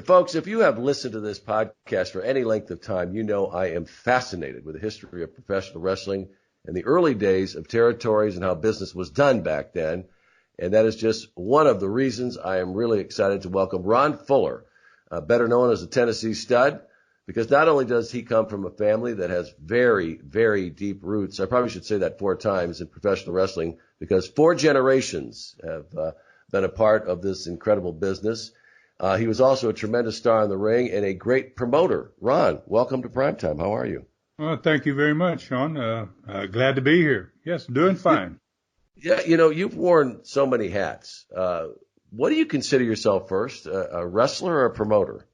Folks, if you have listened to this podcast for any length of time, you know I am fascinated with the history of professional wrestling and the early days of territories and how business was done back then. And that is just one of the reasons I am really excited to welcome Ron Fuller, better known as the Tennessee Stud, because not only does he come from a family that has very, very deep roots, I probably should say that 4 times in professional wrestling, because 4 generations have been a part of this incredible business. He was also a tremendous star in the ring and a great promoter. Ron, welcome to Primetime. How are you? Well, thank you very much, Sean. Glad to be here. Yes, doing fine. Yeah, you've worn so many hats. What do you consider yourself first, a wrestler or a promoter?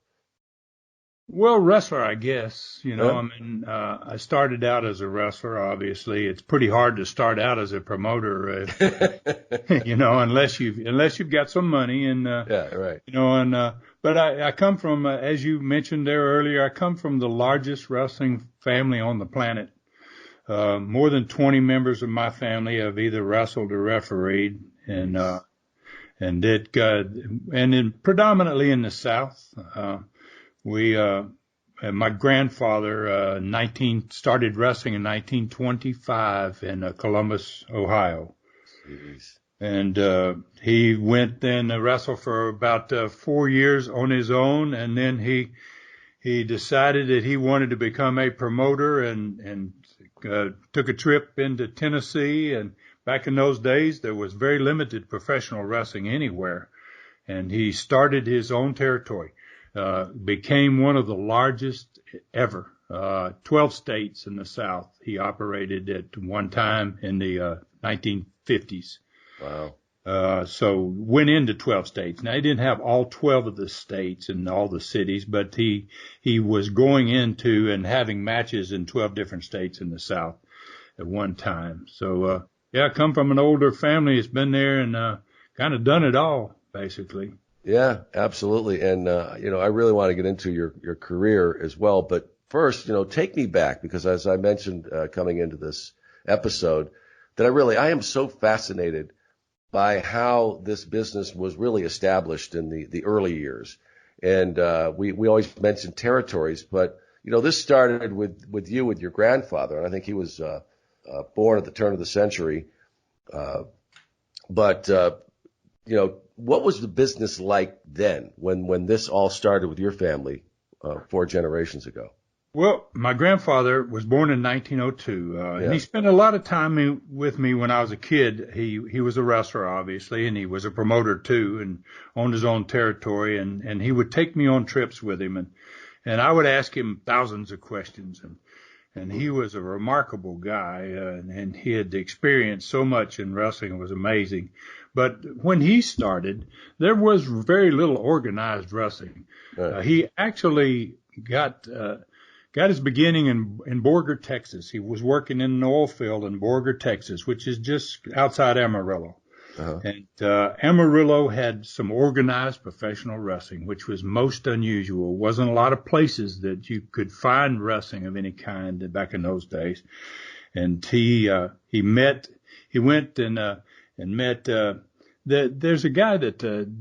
Well, wrestler, I guess. Huh? I started out as a wrestler, obviously. It's pretty hard to start out as a promoter, unless you've got some money Yeah, right. But I come from, as you mentioned there earlier, I come from the largest wrestling family on the planet. More than 20 members of my family have either wrestled or refereed, predominantly in the South. My grandfather, started wrestling in 1925 in Columbus, Ohio. Jeez. And he went then to wrestle for about 4 years on his own, and then he decided that he wanted to become a promoter and took a trip into Tennessee. And back in those days, there was very limited professional wrestling anywhere, and he started his own territory. Became one of the largest ever. 12 states in the South he operated at one time in the 1950s. Wow. So went into 12 states. Now, he didn't have all 12 of the states and all the cities, but he was going into and having matches in 12 different states in the South at one time. So, I come from an older family that's been there and kind of done it all, basically. Yeah, absolutely. And, I really want to get into your career as well. But first, take me back, because as I mentioned coming into this episode, that I am so fascinated by how this business was really established in the early years. And we always mention territories, but, this started with your grandfather. And I think he was born at the turn of the century. What was the business like then when this all started with your family 4 generations ago? Well, my grandfather was born in 1902, and he spent a lot of time with me when I was a kid. He was a wrestler, obviously, and he was a promoter too, and owned his own territory, and he would take me on trips with him, and I would ask him thousands of questions, and he was a remarkable guy, and he had experienced so much in wrestling. It was amazing. But when he started, there was very little organized wrestling. He actually got his beginning in Borger, Texas. He was working in an oil field in Borger, Texas, which is just outside Amarillo. Uh-huh. And Amarillo had some organized professional wrestling, which was most unusual. Wasn't a lot of places that you could find wrestling of any kind back in those days. And he went and met. There's a guy that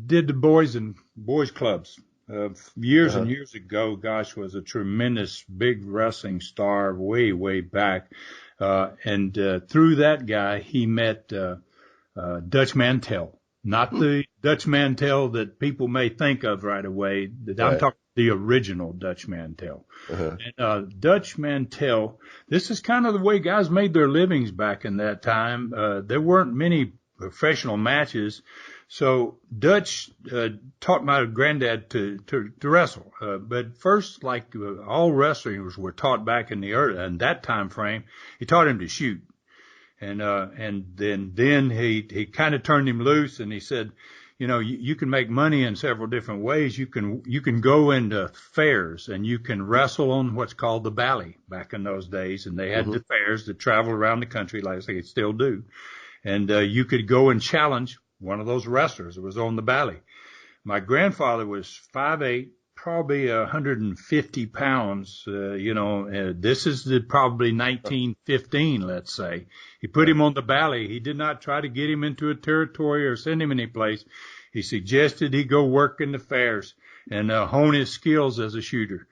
did the boys clubs years and years ago. Gosh, was a tremendous big wrestling star way back. And through that guy, he met Dutch Mantell, not the Dutch Mantell that people may think of right away. I'm talking the original Dutch Mantell. Uh-huh. And Dutch Mantell, this is kind of the way guys made their livings back in that time. There weren't many professional matches. So Dutch taught my granddad to wrestle. But first, like all wrestlers were taught back in that time frame, he taught him to shoot. And then he kind of turned him loose, and he said, you can make money in several different ways. You can go into fairs and you can wrestle on what's called the bally back in those days. And they had the fairs that traveled around the country like they still do. And you could go and challenge one of those wrestlers that was on the bally. My grandfather was 5'8", probably 150 pounds. This is probably 1915, let's say. He put him on the bally. He did not try to get him into a territory or send him any place. He suggested he go work in the fairs. and hone his skills as a shooter.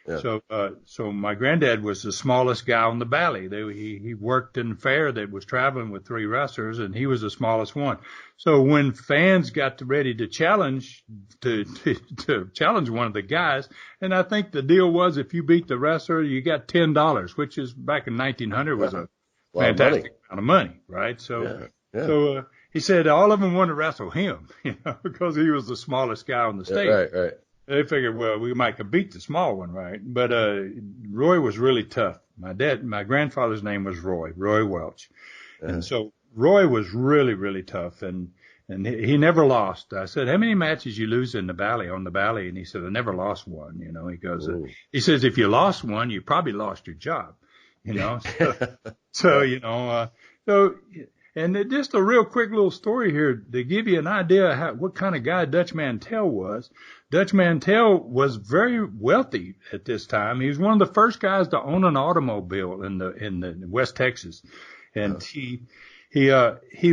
Yeah. So my granddad was the smallest guy on the valley. He worked in a fair that was traveling with 3 wrestlers, and he was the smallest one. So when fans got ready to challenge one of the guys, and I think the deal was if you beat the wrestler, you got $10, which is back in 1900 was a fantastic amount of money, right? So he said all of them wanted to wrestle him, because he was the smallest guy on the stage. Right. They figured, well, we might could beat the small one, right? But Roy was really tough. My grandfather's name was Roy Welch. And so Roy was really, really tough, and he never lost. I said, how many matches you lose on the valley? And he said, I never lost one. He goes, he says, if you lost one, you probably lost your job, And just a real quick little story here to give you an idea what kind of guy Dutch Mantell was. Dutch Mantell was very wealthy at this time. He was one of the first guys to own an automobile in the West Texas, and he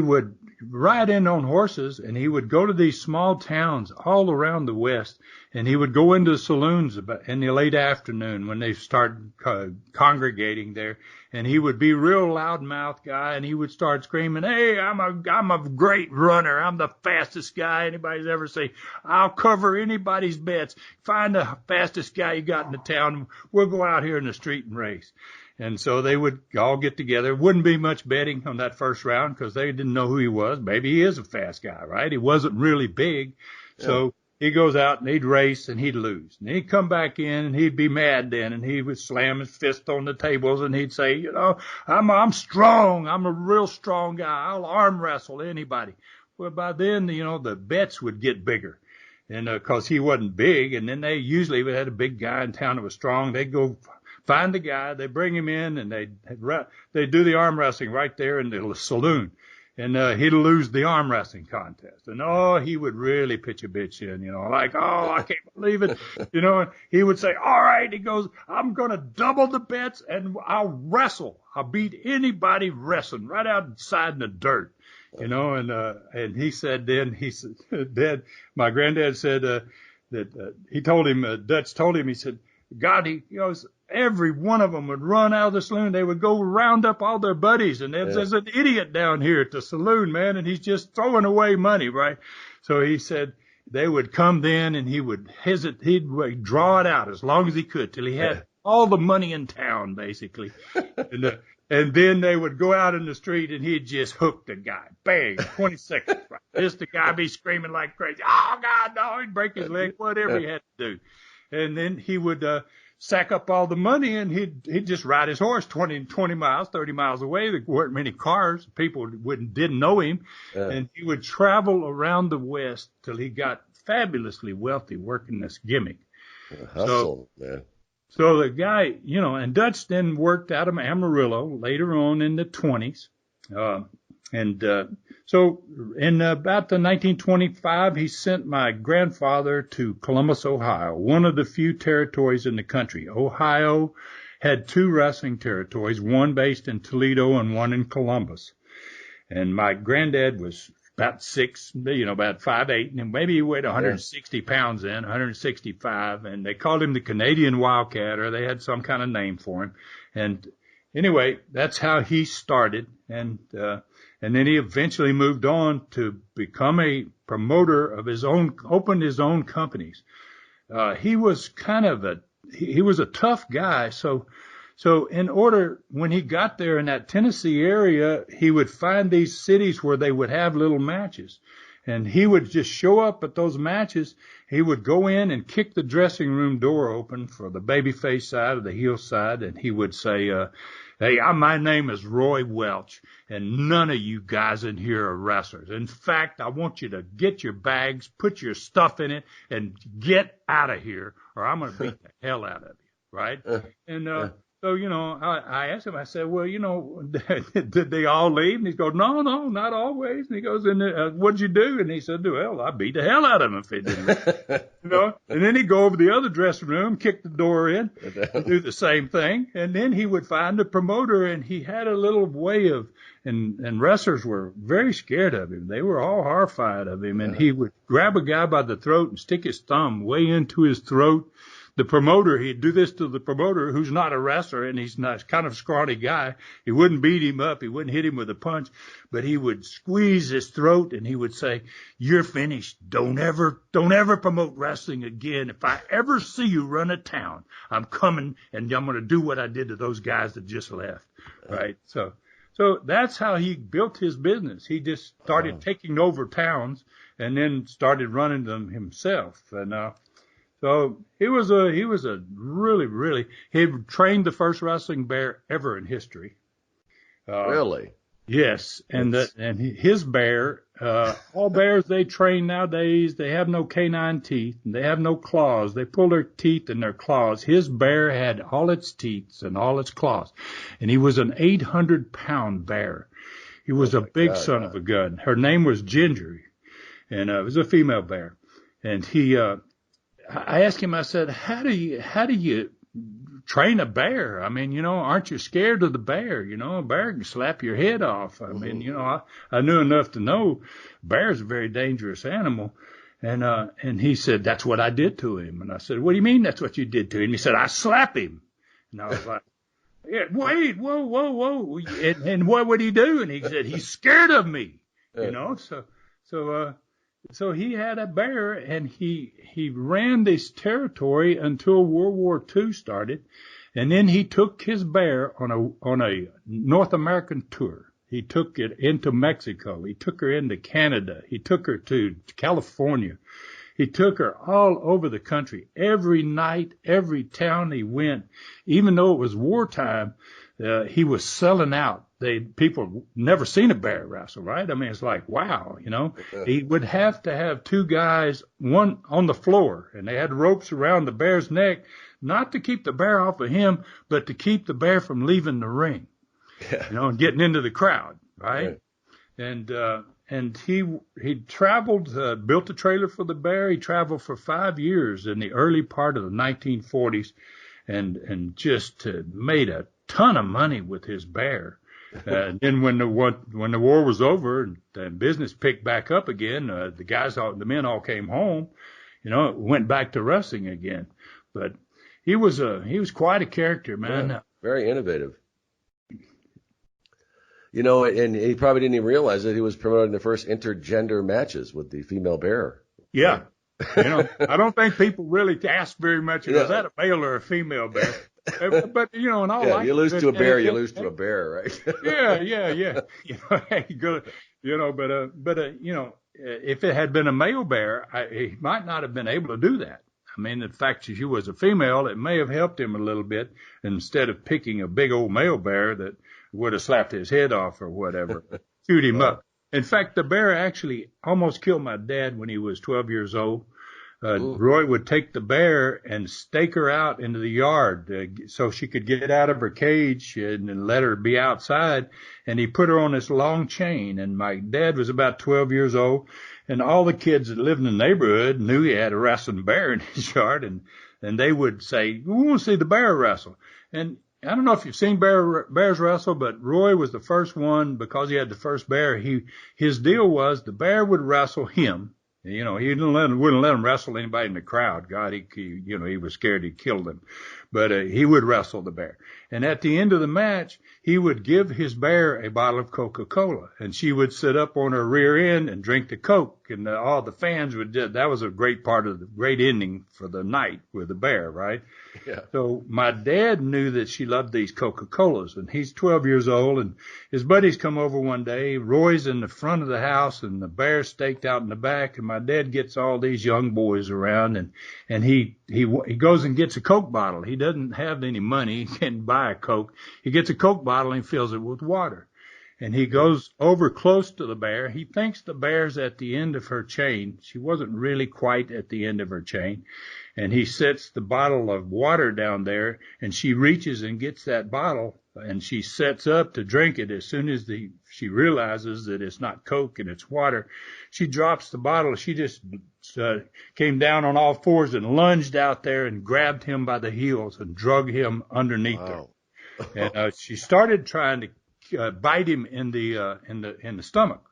would ride in on horses, and he would go to these small towns all around the West, and he would go into the saloons in the late afternoon when they start congregating there, and he would be a real loudmouth guy, and he would start screaming, hey, I'm a great runner. I'm the fastest guy anybody's ever seen. I'll cover anybody's bets. Find the fastest guy you got in the town. We'll go out here in the street and race. And so they would all get together. Wouldn't be much betting on that first round because they didn't know who he was. Maybe he is a fast guy, right? He wasn't really big. Yeah. So he goes out and he'd race and he'd lose. And he'd come back in and he'd be mad then, and he would slam his fist on the tables and he'd say, I'm strong. I'm a real strong guy. I'll arm wrestle anybody. Well, by then, the bets would get bigger. And, cause he wasn't big. And then they usually had a big guy in town that was strong. They'd go find the guy, they bring him in, and they do the arm wrestling right there in the saloon. And he'd lose the arm wrestling contest. And he would really pitch a bitch in, like, I can't believe it. He would say, all right, he goes, I'm gonna double the bets and I'll wrestle. I'll beat anybody wrestling right outside in the dirt. And he said my granddad said that he told him, Dutch told him, he said, God, he goes, every one of them would run out of the saloon. They would go round up all their buddies, and there's an idiot down here at the saloon, man, and he's just throwing away money, right? So he said they would come then, and he would hesitate. He'd draw it out as long as he could till he had all the money in town, basically. And then they would go out in the street, and he'd just hook the guy. Bang, 20 seconds. Right? Just the guy be screaming like crazy. Oh, God, no, he'd break his leg, whatever he had to do. And then he would sack up all the money, and he'd just ride his horse 20 miles, 30 miles away. There weren't many cars. People didn't know him. And he would travel around the West till he got fabulously wealthy working this gimmick. Hustle, man. So the guy, and Dutch then worked out of Amarillo later on in the 20s. So in about the 1925, he sent my grandfather to Columbus, Ohio, one of the few territories in the country. Ohio had 2 wrestling territories, one based in Toledo and one in Columbus. And my granddad was about 6', about 5'8", and maybe he weighed 160 pounds then, 165, and they called him the Canadian Wildcat, or they had some kind of name for him. And anyway, that's how he started, and then he eventually moved on to become a promoter of his own, opened his own companies. He was he was a tough guy. So when he got there in that Tennessee area, he would find these cities where they would have little matches. And he would just show up at those matches. He would go in and kick the dressing room door open for the babyface side or the heel side. And he would say, hey, my name is Roy Welch, and none of you guys in here are wrestlers. In fact, I want you to get your bags, put your stuff in it, and get out of here, or I'm going to beat the hell out of you, right? And So, I asked him, I said, well, did they all leave? And he goes, no, not always. And he goes, and what'd you do? And he said, well, I beat the hell out of him if they didn't. And then he'd go over the other dressing room, kick the door in, and do the same thing. And then he would find a promoter, and he had a little way of, and wrestlers were very scared of him. They were all horrified of him. And he would grab a guy by the throat and stick his thumb way into his throat. The promoter, he'd do this to the promoter who's not a wrestler, and he's not kind of a scrawny guy. He wouldn't beat him up. He wouldn't hit him with a punch, but he would squeeze his throat and he would say, you're finished. Don't ever promote wrestling again. If I ever see you run a town, I'm coming and I'm going to do what I did to those guys that just left. Right. So that's how he built his business. He just started taking over towns and then started running them himself. And, so he was a really, he trained the first wrestling bear ever in history. Really? Yes. And his bear, all bears they train nowadays, they have no canine teeth and they have no claws. They pull their teeth and their claws. His bear had all its teeth and all its claws. And he was an 800-pound bear. He was a big son of a gun. Her name was Ginger. And, it was a female bear. And I asked him, I said, how do you train a bear? I mean, aren't you scared of the bear? A bear can slap your head off. I mean, I knew enough to know bear's a very dangerous animal. And he said, that's what I did to him. And I said, what do you mean that's what you did to him? He said, I slap him. And I was like, yeah, wait, whoa. And what would he do? And he said, he's scared of me, So he had a bear, and he ran this territory until World War II started, and then he took his bear on a North American tour. He took it into Mexico. He took her into Canada. He took her to California. He took her all over the country. Every night, every town he went, even though it was wartime, he was selling out. People never seen a bear wrestle, right? I mean, it's like, wow, He would have to have two guys, one on the floor, and they had ropes around the bear's neck, not to keep the bear off of him, but to keep the bear from leaving the ring, and getting into the crowd, right? And he traveled, built a trailer for the bear. He traveled for 5 years in the early part of the 1940s, and just made a ton of money with his bear. And then when the war was over and business picked back up again, the men all came home, went back to wrestling again. But he was quite a character, man. Yeah, very innovative. And he probably didn't even realize that he was promoting the first intergender matches with the female bear. Yeah. I don't think people really ask very much, is that a male or a female bear? But, in all likelihood, you lose to a bear, you lose to a bear, right? Yeah. If it had been a male bear, he might not have been able to do that. I mean, the fact that she was a female, it may have helped him a little bit instead of picking a big old male bear that would have slapped his head off or whatever, chewed him up. In fact, the bear actually almost killed my dad when he was 12 years old. Roy would take the bear and stake her out into the yard so she could get out of her cage and let her be outside. And he put her on this long chain. And my dad was about 12 years old. And all the kids that lived in the neighborhood knew he had a wrestling bear in his yard. And they would say, we want to see the bear wrestle. And I don't know if you've seen bears wrestle, but Roy was the first one because he had the first bear. His deal was the bear would wrestle him. He wouldn't let him wrestle anybody in the crowd. God, he was scared he'd kill them. But he would wrestle the bear. And at the end of the match, he would give his bear a bottle of Coca-Cola. And she would sit up on her rear end and drink the Coke. And all the fans that was a great part of the great ending for the night with the bear, right? Yeah. So my dad knew that she loved these Coca-Colas. And he's 12 years old. And his buddies come over one day. Roy's in the front of the house and the bear's staked out in the back. And my dad gets all these young boys around and he goes and gets a Coke bottle. He doesn't have any money. He can't buy a Coke. He gets a Coke bottle and fills it with water. and he goes over close to the bear. He thinks the bear's at the end of her chain. She wasn't really quite at the end of her chain. And he sets the bottle of water down there, and she reaches and gets that bottle, and she sets up to drink it. As soon as she realizes that it's not Coke and it's water, she drops the bottle. She just came down on all fours and lunged out there and grabbed him by the heels and drug him underneath her. And she started trying to bite him in the stomach.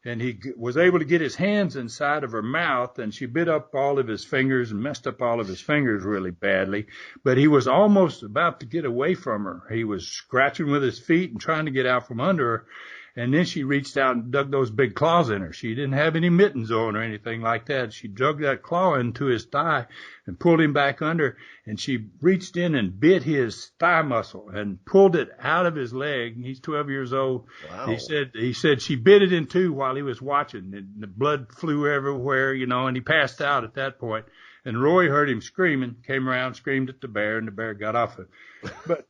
And he was able to get his hands inside of her mouth, and she bit up all of his fingers and messed up all of his fingers really badly. But he was almost about to get away from her. He was scratching with his feet and trying to get out from under her. And then she reached out and dug those big claws in her. She didn't have any mittens on or anything like that. She dug that claw into his thigh and pulled him back under, and she reached in and bit his thigh muscle and pulled it out of his leg. He's 12 years old. Wow. He said she bit it in two while he was watching, and the blood flew everywhere, and he passed out at that point. And Roy heard him screaming, came around, screamed at the bear, and the bear got off it. But,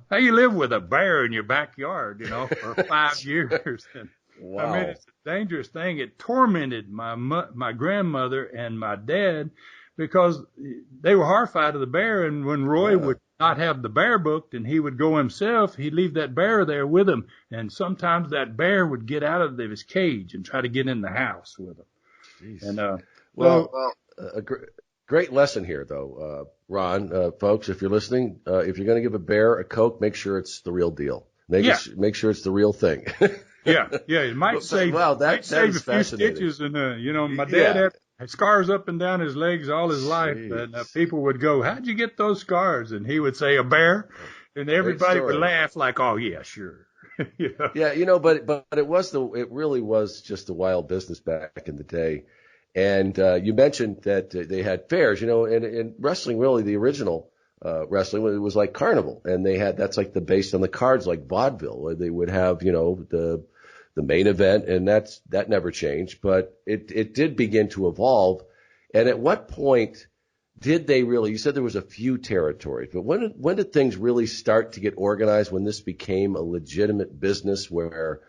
how you live with a bear in your backyard, for 5 years? And, wow. I mean, it's a dangerous thing. It tormented my grandmother and my dad because they were horrified of the bear. And when Roy would not have the bear booked and he would go himself, he'd leave that bear there with him. And sometimes that bear would get out of his cage and try to get in the house with him. Jeez. And, great lesson here, though, Ron. Folks, if you're listening, if you're going to give a bear a Coke, make sure it's the real deal. Make sure it's the real thing. Yeah. It might save, that save is a few stitches. And, my dad had scars up and down his legs all his life. And people would go, "How'd you get those scars?" And he would say, "A bear." And everybody would laugh like, "Oh, yeah, sure." Yeah, but it really was just a wild business back in the day. And you mentioned that they had fairs, and wrestling, really the original wrestling, it was like carnival, and that's like based on the cards, like vaudeville, where they would have the main event, and that never changed, but it did begin to evolve. And at what point did they really? You said there was a few territories, but when did things really start to get organized? When this became a legitimate business where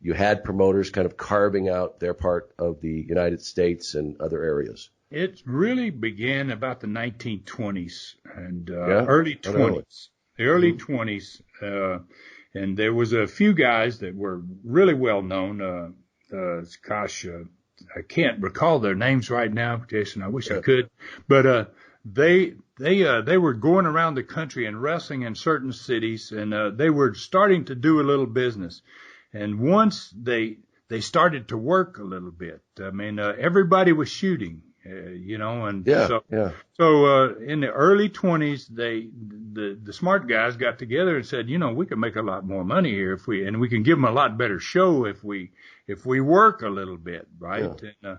you had promoters kind of carving out their part of the United States and other areas? It really began about the 1920s and early 20s. The early 20s, and there was a few guys that were really well known. I can't recall their names right now, Jason. I wish I could, but they were going around the country and wrestling in certain cities, and they were starting to do a little business. And once they started to work a little bit, I mean, everybody was shooting, So in the early 20s, the smart guys got together and said, we can make a lot more money here and we can give them a lot better show if we work a little bit, right? Yeah.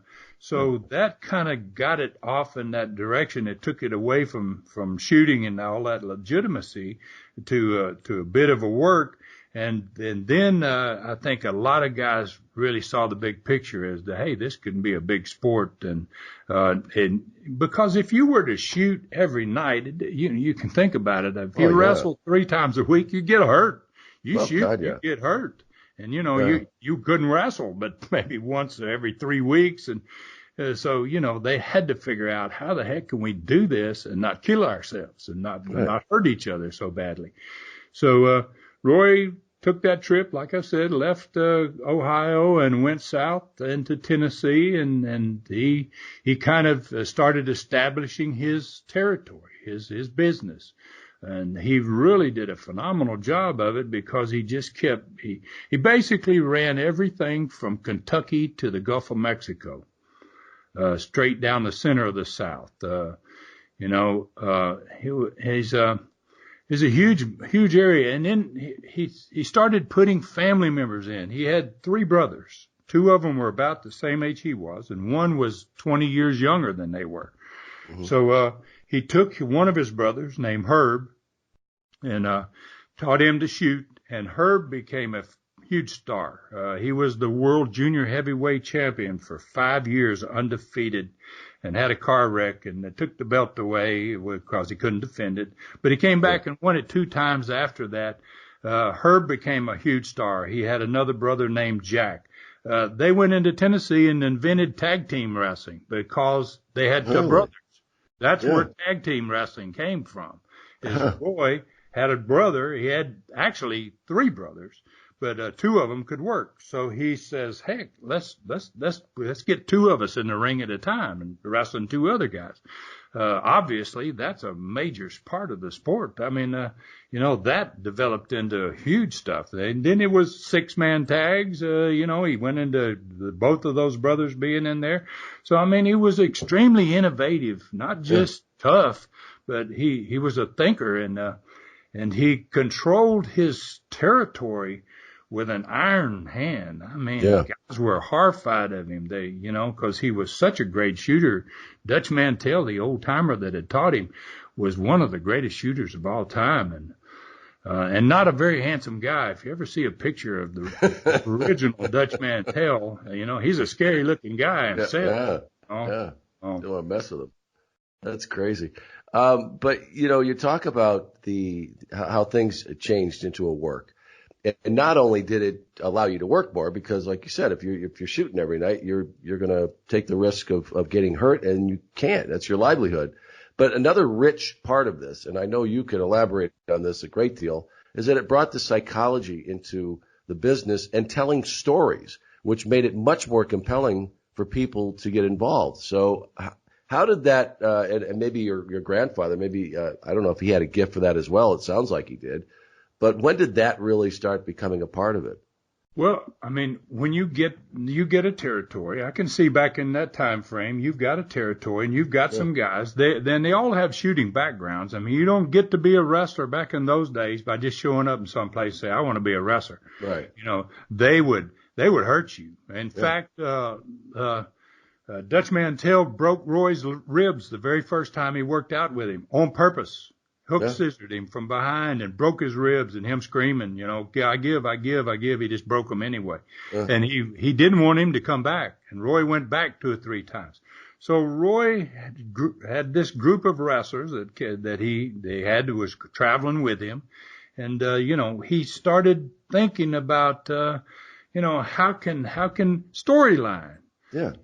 And that kind of got it off in that direction. It took it away from shooting and all that legitimacy to a bit of a work. And then I think a lot of guys really saw the big picture as hey, this could be a big sport. And because if you were to shoot every night, you can think about it. If you wrestle 3 times a week, you get hurt. You get hurt. And, you couldn't wrestle, but maybe once every 3 weeks. And so, they had to figure out how the heck can we do this and not kill ourselves and not hurt each other so badly. So, Roy took that trip, like I said, left Ohio and went south into Tennessee, and he kind of started establishing his territory, his business. And he really did a phenomenal job of it because he just he basically ran everything from Kentucky to the Gulf of Mexico, straight down the center of the South. It's a huge area. And then he started putting family members in. He had 3 brothers. 2 of them were about the same age he was, and one was 20 years younger than they were. Mm-hmm. So, he took one of his brothers named Herb and, taught him to shoot, and Herb became a huge star. He was the world junior heavyweight champion for 5 years, undefeated, and had a car wreck, and they took the belt away because he couldn't defend it. But he came back and won it 2 times after that. Herb became a huge star. He had another brother named Jack. They went into Tennessee and invented tag team wrestling because they had two brothers. That's where tag team wrestling came from. Roy had a brother. He had actually three brothers, but two of them could work. So he says, "Heck, let's get two of us in the ring at a time and wrestling two other guys." Obviously, that's a major part of the sport. I mean, that developed into huge stuff. And then it was 6-man tags. He went into both of those brothers being in there. So, I mean, he was extremely innovative, not just tough, but he was a thinker, and he controlled his territory with an iron hand. I mean, guys were horrified of him. They, because he was such a great shooter. Dutch Mantell, the old timer that had taught him, was one of the greatest shooters of all time, and not a very handsome guy. If you ever see a picture of the original Dutch Mantell, he's a scary looking guy himself. Don't want to mess with him. That's crazy. But you talk about how things changed into a work. And not only did it allow you to work more, because like you said, if you're shooting every night, you're going to take the risk of getting hurt, and you can't. That's your livelihood. But another rich part of this, and I know you can elaborate on this a great deal, is that it brought the psychology into the business and telling stories, which made it much more compelling for people to get involved. So how did that, and maybe your grandfather, maybe, I don't know if he had a gift for that as well. It sounds like he did. But when did that really start becoming a part of it? Well, I mean, when you get a territory, I can see back in that time frame, you've got a territory and you've got some guys. They all have shooting backgrounds. I mean, you don't get to be a wrestler back in those days by just showing up in some place and say, "I want to be a wrestler." Right. They would hurt you. In fact, Dutch Mantell broke Roy's ribs the very first time he worked out with him on purpose. Hook scissored him from behind and broke his ribs, and him screaming, "I give, I give, I give." He just broke them anyway. And he didn't want him to come back. And Roy went back 2 or 3 times. So Roy had this group of wrestlers that was traveling with him. And, he started thinking about, how can storyline.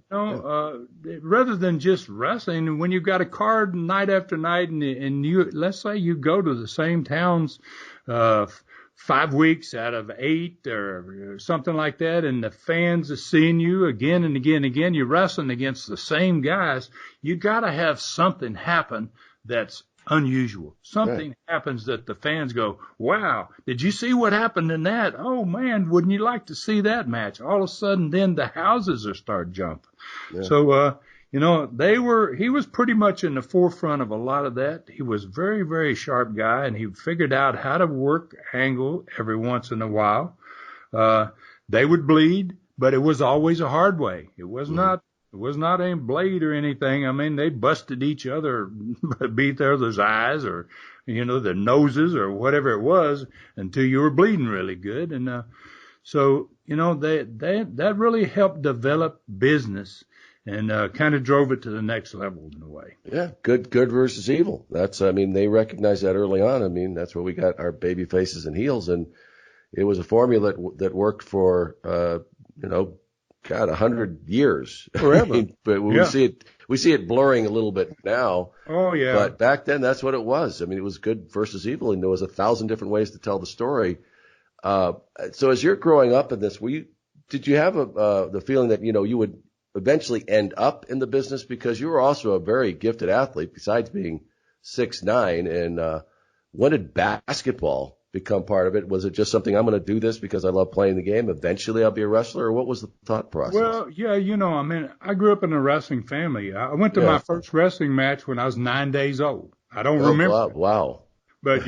Rather than just wrestling, when you've got a card night after night and let's say you go to the same towns, 5 weeks out of 8 or something like that, and the fans are seeing you again and again and again, you're wrestling against the same guys, you gotta have something happen that's unusual. Something happens that the fans go, "Wow, did you see what happened in that? Oh man, wouldn't you like to see that match?" All of a sudden, then the houses will start jumping. So, he was pretty much in the forefront of a lot of that. He was a very, very sharp guy, and he figured out how to work angle every once in a while. They would bleed, but it was always a hard way. It was not a blade or anything. I mean, they busted each other, beat their other's eyes or, their noses or whatever it was until you were bleeding really good. And, that really helped develop business and, kind of drove it to the next level in a way. Yeah. Good versus evil. They recognized that early on. That's where we got our baby faces and heels. And it was a formula that worked for, 100 years. Forever. But we see it blurring a little bit now. Oh, yeah. But back then, that's what it was. It was good versus evil, and there was 1,000 different ways to tell the story. So as you're growing up in this, did you have the feeling that, you would eventually end up in the business? Because you were also a very gifted athlete, besides being 6'9". And when did basketball become part of it? Was it just something, I'm going to do this because I love playing the game, eventually I'll be a wrestler, or what was the thought process? Well, I grew up in a wrestling family. I went to my first wrestling match when I was 9 days old. I don't remember. Wow. But,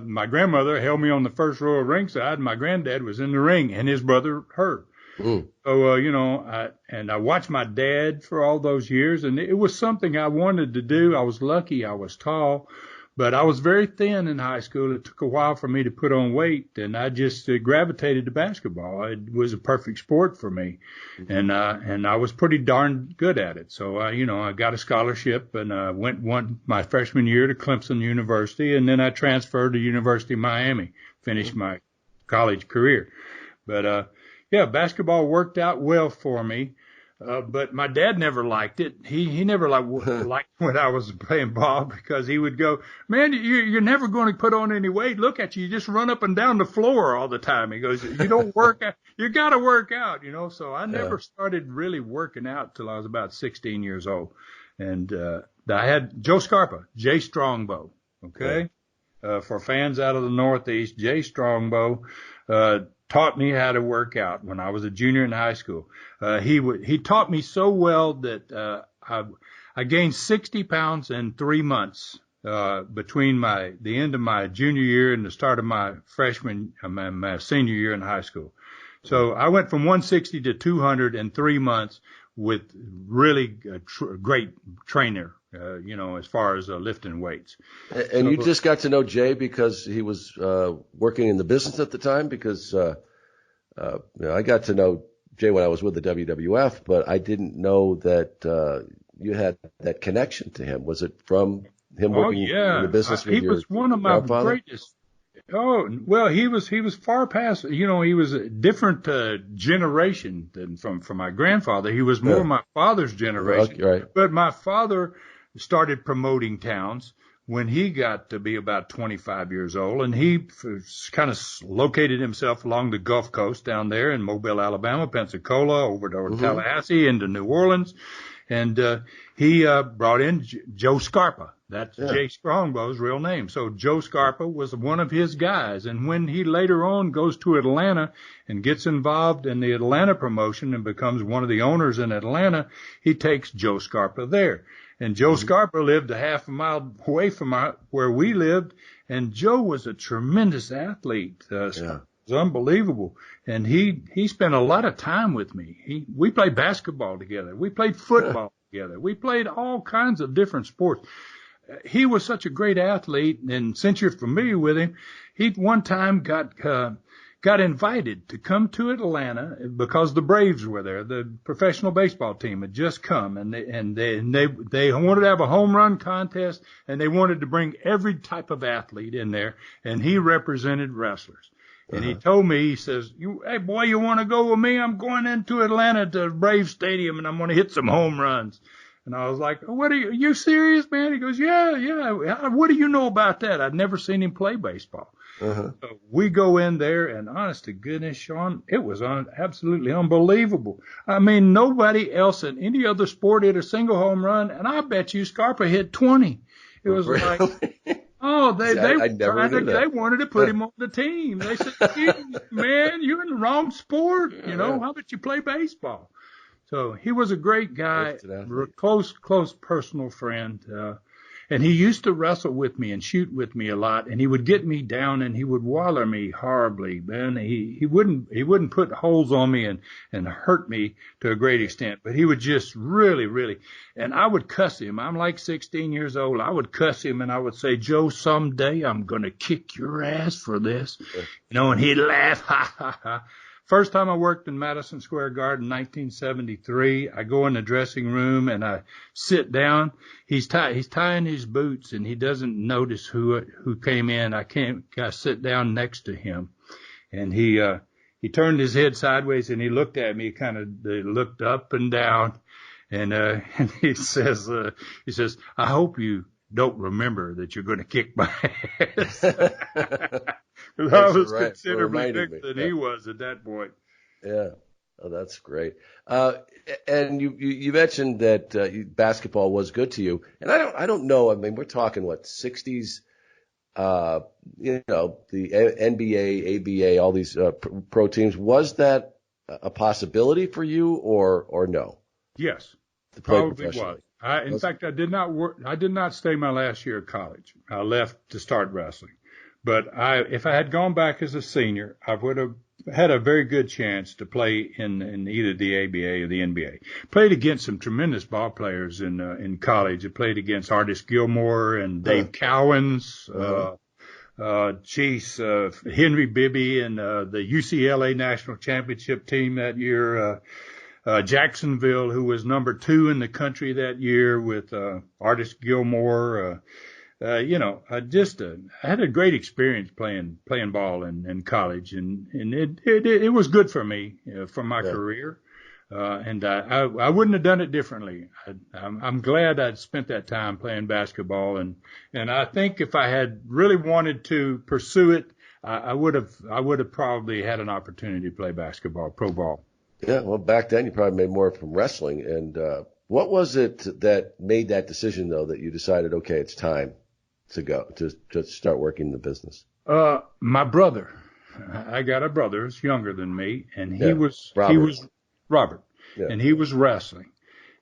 my grandmother held me on the first row of ringside, and my granddad was in the ring, and his brother Herb. So, I watched my dad for all those years, and it was something I wanted to do. I was lucky I was tall. But I was very thin in high school. It took a while for me to put on weight, and I just gravitated to basketball. It was a perfect sport for me, and I was pretty darn good at it. So I got a scholarship and went my freshman year to Clemson University, and then I transferred to University of Miami, finished my college career. But basketball worked out well for me. But my dad never liked it. He never liked when I was playing ball, because he would go, "Man, you're never going to put on any weight. Look at you. You just run up and down the floor all the time." He goes, "You don't work out. You got to work out, So I never started really working out till I was about 16 years old. And I had Joe Scarpa, Jay Strongbow. Okay. For fans out of the Northeast, Jay Strongbow, taught me how to work out when I was a junior in high school. He taught me so well that I gained 60 pounds in 3 months between the end of my junior year and the start of my my senior year in high school. So I went from 160 to 200 in 3 months with really great trainer, as far as lifting weights. And you just got to know Jay because he was working in the business at the time? Because I got to know Jay when I was with the WWF, but I didn't know that you had that connection to him. Was it from him working in the business with your grandfather? He was one of my greatest. Oh, well, he was far past, he was a different generation than from my grandfather. He was more my father's generation. Right. But my father started promoting towns when he got to be about 25 years old, and he kind of located himself along the Gulf Coast down there in Mobile, Alabama, Pensacola, over to Tallahassee, into New Orleans. And he brought in Joe Scarpa. That's Jay Strongbow's real name. So Joe Scarpa was one of his guys. And when he later on goes to Atlanta and gets involved in the Atlanta promotion and becomes one of the owners in Atlanta, he takes Joe Scarpa there. And Joe Scarpa lived a half a mile away from where we lived. And Joe was a tremendous athlete. It was unbelievable. And he spent a lot of time with me. We played basketball together. We played football together. We played all kinds of different sports. He was such a great athlete, and since you're familiar with him, he one time got invited to come to Atlanta because the Braves were there. The professional baseball team had just come, and they wanted to have a home run contest, and they wanted to bring every type of athlete in there, and he represented wrestlers. And he told me, he says, "Hey boy, you want to go with me? I'm going into Atlanta to Brave Stadium, and I'm going to hit some home runs." And I was like, "What are you serious, man?" He goes, yeah. What do you know about that? I'd never seen him play baseball. So we go in there, and honest to goodness, Sean, it was absolutely unbelievable. I mean, nobody else in any other sport hit a single home run, and I bet you Scarpa hit 20. It was like, they wanted to put him on the team. They said, "Man, you're in the wrong sport. How about you play baseball?" So he was a great guy, close personal friend. And he used to wrestle with me and shoot with me a lot. And he would get me down and he would waller me horribly, man. He wouldn't put holes on me and hurt me to a great extent, but he would just really, and I would cuss him. I'm like 16 years old. I would cuss him and I would say, "Joe, someday I'm going to kick your ass for this." And he'd laugh. Ha, ha, ha. First time I worked in Madison Square Garden, 1973, I go in the dressing room and I sit down. He's tying his boots and he doesn't notice who came in. I sit down next to him, and he turned his head sideways and he looked at me, looked up and down, and he says, "I hope you don't remember that you're going to kick my ass." I was considerably bigger than he was at that point. Yeah. Oh, that's great. And you mentioned that basketball was good to you, and I don't know. I mean, we're talking 60s. The NBA, ABA, all these pro teams. Was that a possibility for you, or no? Yes, probably was. In fact, I did not work. I did not stay my last year of college. I left to start wrestling. But if I had gone back as a senior, I would have had a very good chance to play in either the ABA or the NBA. Played against some tremendous ball players in college. I played against Artis Gilmore and Dave Cowens, Henry Bibby and the UCLA national championship team that year. Jacksonville, who was number 2 in the country that year with Artis Gilmore. I had a great experience playing ball in college, and it was good for me for my career. And I wouldn't have done it differently. I'm glad I'd spent that time playing basketball, and I think if I had really wanted to pursue it, I would have probably had an opportunity to play basketball, pro ball. Yeah, well, back then you probably made more from wrestling. And what was it that made that decision, though, that you decided, okay, it's time to start working in the business? My brother. I got a brother who's younger than me, and he was Robert, and he was wrestling.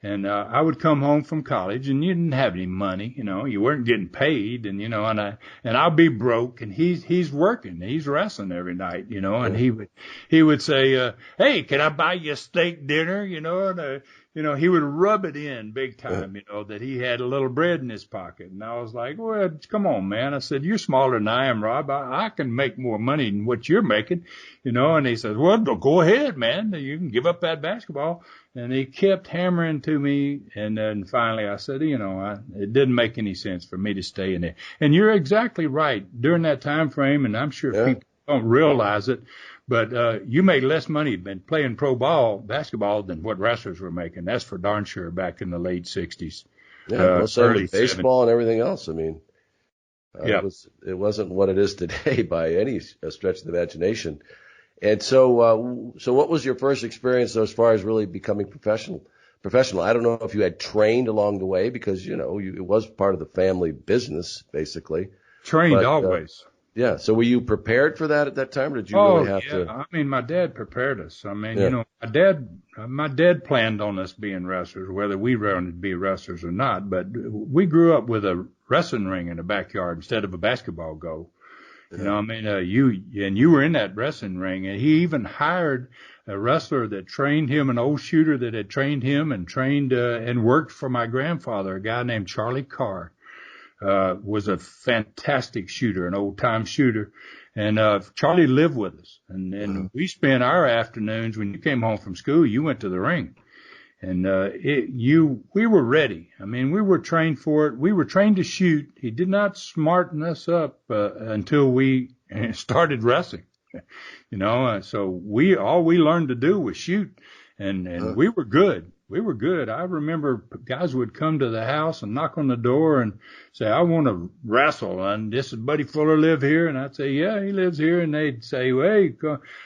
And I would come home from college, and you didn't have any money, you weren't getting paid, and and I'll be broke, and he's working, he's wrestling every night, and he would say, hey, can I buy you a steak dinner, and he would rub it in big time, that he had a little bread in his pocket. And I was like, well, come on, man. I said, you're smaller than I am, Rob. I can make more money than what you're making, and he said, well, go ahead, man. You can give up that basketball. And he kept hammering to me. And then finally I said, it didn't make any sense for me to stay in there. And you're exactly right. During that time frame, and I'm sure people don't realize it, but you made less money than playing pro basketball than what wrestlers were making. That's for darn sure back in the late 60s. Yeah, early baseball 70s. And everything else. I mean, it wasn't what it is today by any stretch of the imagination. And so what was your first experience as far as really becoming professional? I don't know if you had trained along the way because, it was part of the family business, basically. Trained always. Yeah. So were you prepared for that at that time, or did you really have to? I mean, my dad prepared us. I mean, my dad planned on us being wrestlers, whether we wanted to be wrestlers or not. But we grew up with a wrestling ring in the backyard instead of a basketball goal. You were in that wrestling ring, and he even hired a wrestler that trained him, an old shooter that had trained him and trained and worked for my grandfather, a guy named Charlie Carr. Was a fantastic shooter, an old time shooter. And, Charlie lived with us and we spent our afternoons when you came home from school, you went to the ring and, we were ready. I mean, we were trained for it. We were trained to shoot. He did not smarten us up, until we started wrestling, so all we learned to do was shoot and we were good. We were good. I remember guys would come to the house and knock on the door and say, I want to wrestle. And this is Buddy Fuller live here. And I'd say, yeah, he lives here. And they'd say, well, hey,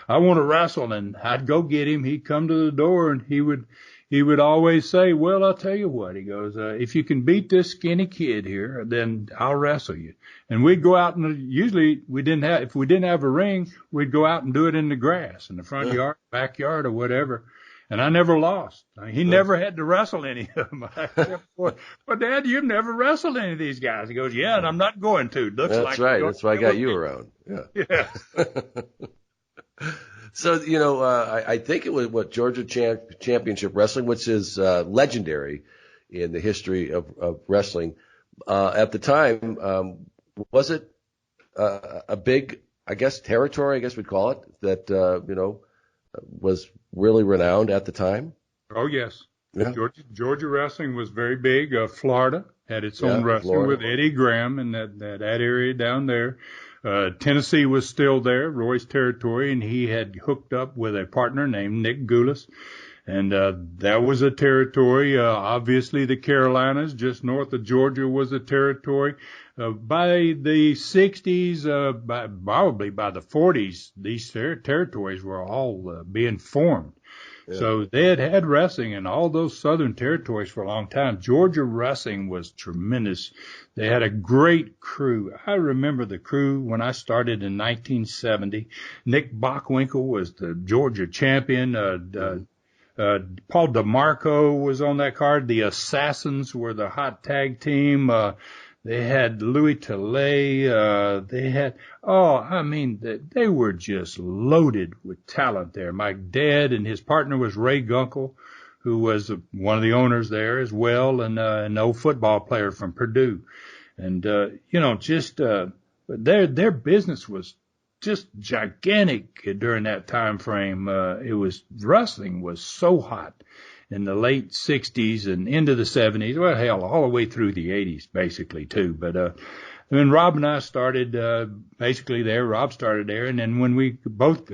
I want to wrestle. And I'd go get him. He'd come to the door and he would always say, well, I'll tell you what, he goes, if you can beat this skinny kid here, then I'll wrestle you. And we'd go out and usually if we didn't have a ring, we'd go out and do it in the grass in the front yard, backyard or whatever. And I never lost. He never had to wrestle any of them. I said, well, Dad, you've never wrestled any of these guys. He goes, yeah, and I'm not going to. That's right. That's why I got you around. Yeah. So, I think it was Georgia Championship Wrestling, which is legendary in the history of wrestling. At the time, was it a big, territory, we'd call it, that, was really renowned at the time? Oh, yes. Yeah. Georgia wrestling was very big. Florida had its own wrestling with Eddie Graham and that area down there. Tennessee was still there, Roy's territory, and he had hooked up with a partner named Nick Goulas. And that was a territory. Obviously, the Carolinas, just north of Georgia, was a territory. By the 60s, probably by the 40s, these territories were all being formed. Yeah. So they had wrestling in all those southern territories for a long time. Georgia wrestling was tremendous. They had a great crew. I remember the crew when I started in 1970. Nick Bockwinkel was the Georgia champion. Paul DeMarco was on that card. The Assassins were the hot tag team. They had Louis Tilley. They were just loaded with talent there. My dad and his partner was Ray Gunkel, who was one of the owners there as well, and an old football player from Purdue. And, their business was just gigantic during that time frame. Wrestling was so hot in the late 60s and into the 70s. Well, hell, all the way through the 80s, basically, too. But when Rob and I started, basically there, Rob started there. And then when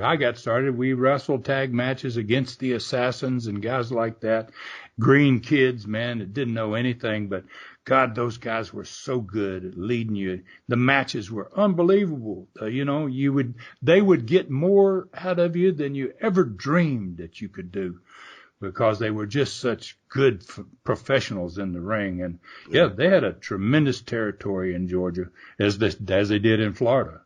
I got started, we wrestled tag matches against the Assassins and guys like that. Green kids, man, that didn't know anything. But, God, those guys were so good at leading you. The matches were unbelievable. They would get more out of you than you ever dreamed that you could do, because they were just such good professionals in the ring. And yeah, they had a tremendous territory in Georgia as they did in Florida.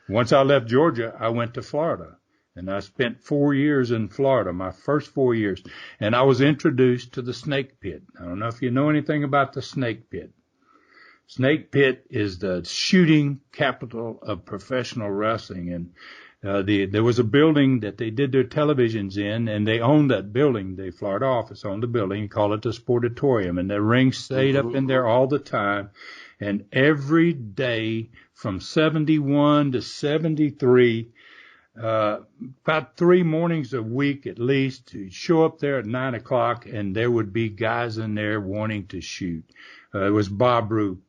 Once I left Georgia, I went to Florida, and I spent 4 years in Florida, my first 4 years. And I was introduced to the Snake Pit. I don't know if you know anything about the Snake Pit. Snake Pit is the shooting capital of professional wrestling. And there was a building that they did their televisions in, and they owned that building. The Florida office owned the building. You call it the Sportatorium, and the ring stayed up in there all the time. And every day from 71 to 73, about 3 mornings a week at least, to show up there at 9 o'clock, and there would be guys in there wanting to shoot. It was Bob Roop,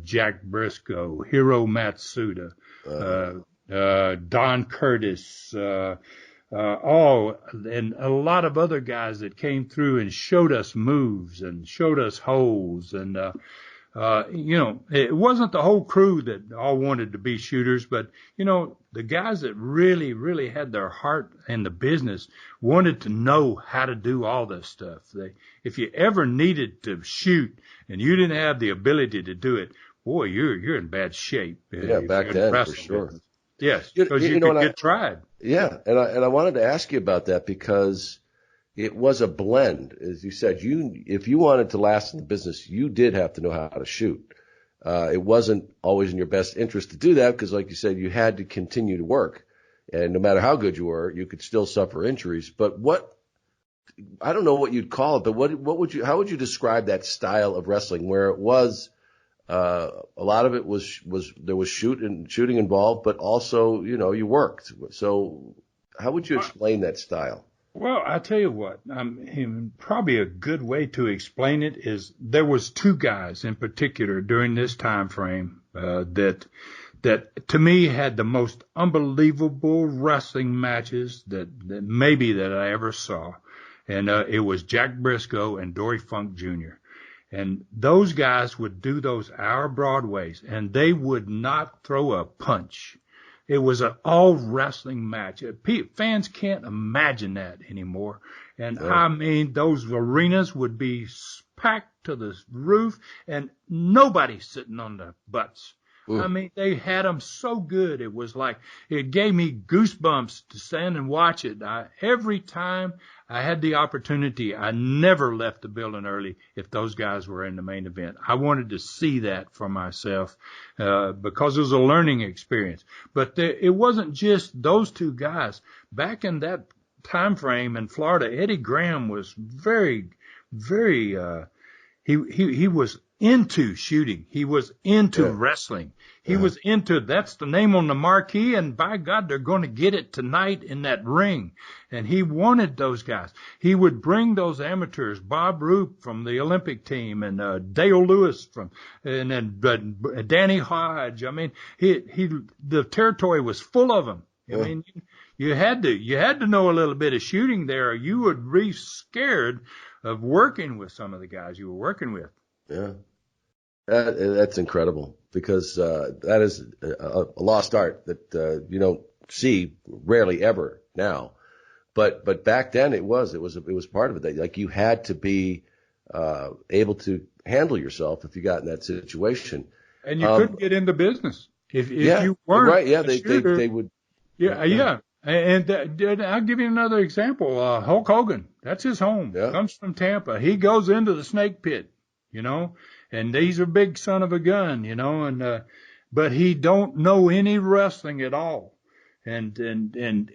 Jack Briscoe, Hiro Matsuda, Don Curtis, and a lot of other guys that came through and showed us moves and showed us holds. And, it wasn't the whole crew that all wanted to be shooters, but, the guys that really, really had their heart in the business wanted to know how to do all this stuff. If you ever needed to shoot and you didn't have the ability to do it, boy, you're in bad shape. Yeah, back then, for sure. Business. Yes, because you could get tried. Yeah, and I wanted to ask you about that, because it was a blend. As you said, if you wanted to last in the business, you did have to know how to shoot. It wasn't always in your best interest to do that, because, like you said, you had to continue to work. And no matter how good you were, you could still suffer injuries. But I don't know what you'd call it, but how would you describe that style of wrestling, where it was, a lot of it was there was shooting involved, but also, you worked. So how would you explain that style? Well, I tell you what, probably a good way to explain it is there was two guys in particular during this time frame that to me had the most unbelievable wrestling matches that I ever saw, and it was Jack Briscoe and Dory Funk Jr. And those guys would do those hour Broadways, and they would not throw a punch. It was an all wrestling match. Fans can't imagine that anymore. And those arenas would be packed to the roof, and nobody sitting on the butts. Ooh. They had them so good. It was like, it gave me goosebumps to stand and watch it. Every time I had the opportunity, I never left the building early if those guys were in the main event. I wanted to see that for myself, because it was a learning experience. But it wasn't just those two guys. Back in that time frame in Florida, Eddie Graham was very, very, he was into shooting. He was into wrestling. He was into, that's the name on the marquee, and by God, they're going to get it tonight in that ring. And he wanted those guys. He would bring those amateurs, Bob Roop from the Olympic team, and Dale Lewis and then Danny Hodge. The territory was full of them. You had to know a little bit of shooting there, or you would be scared of working with some of the guys you were working with. Yeah. That's incredible, because that is a lost art that you don't see rarely ever now. But back then it was part of it. Like, you had to be able to handle yourself if you got in that situation. And you couldn't get into business if you weren't right. Yeah, they would. Yeah. And I'll give you another example. Hulk Hogan, that's his home. Yeah. Comes from Tampa. He goes into the Snake Pit, and he's a big son of a gun, you know, and but he don't know any wrestling at all. And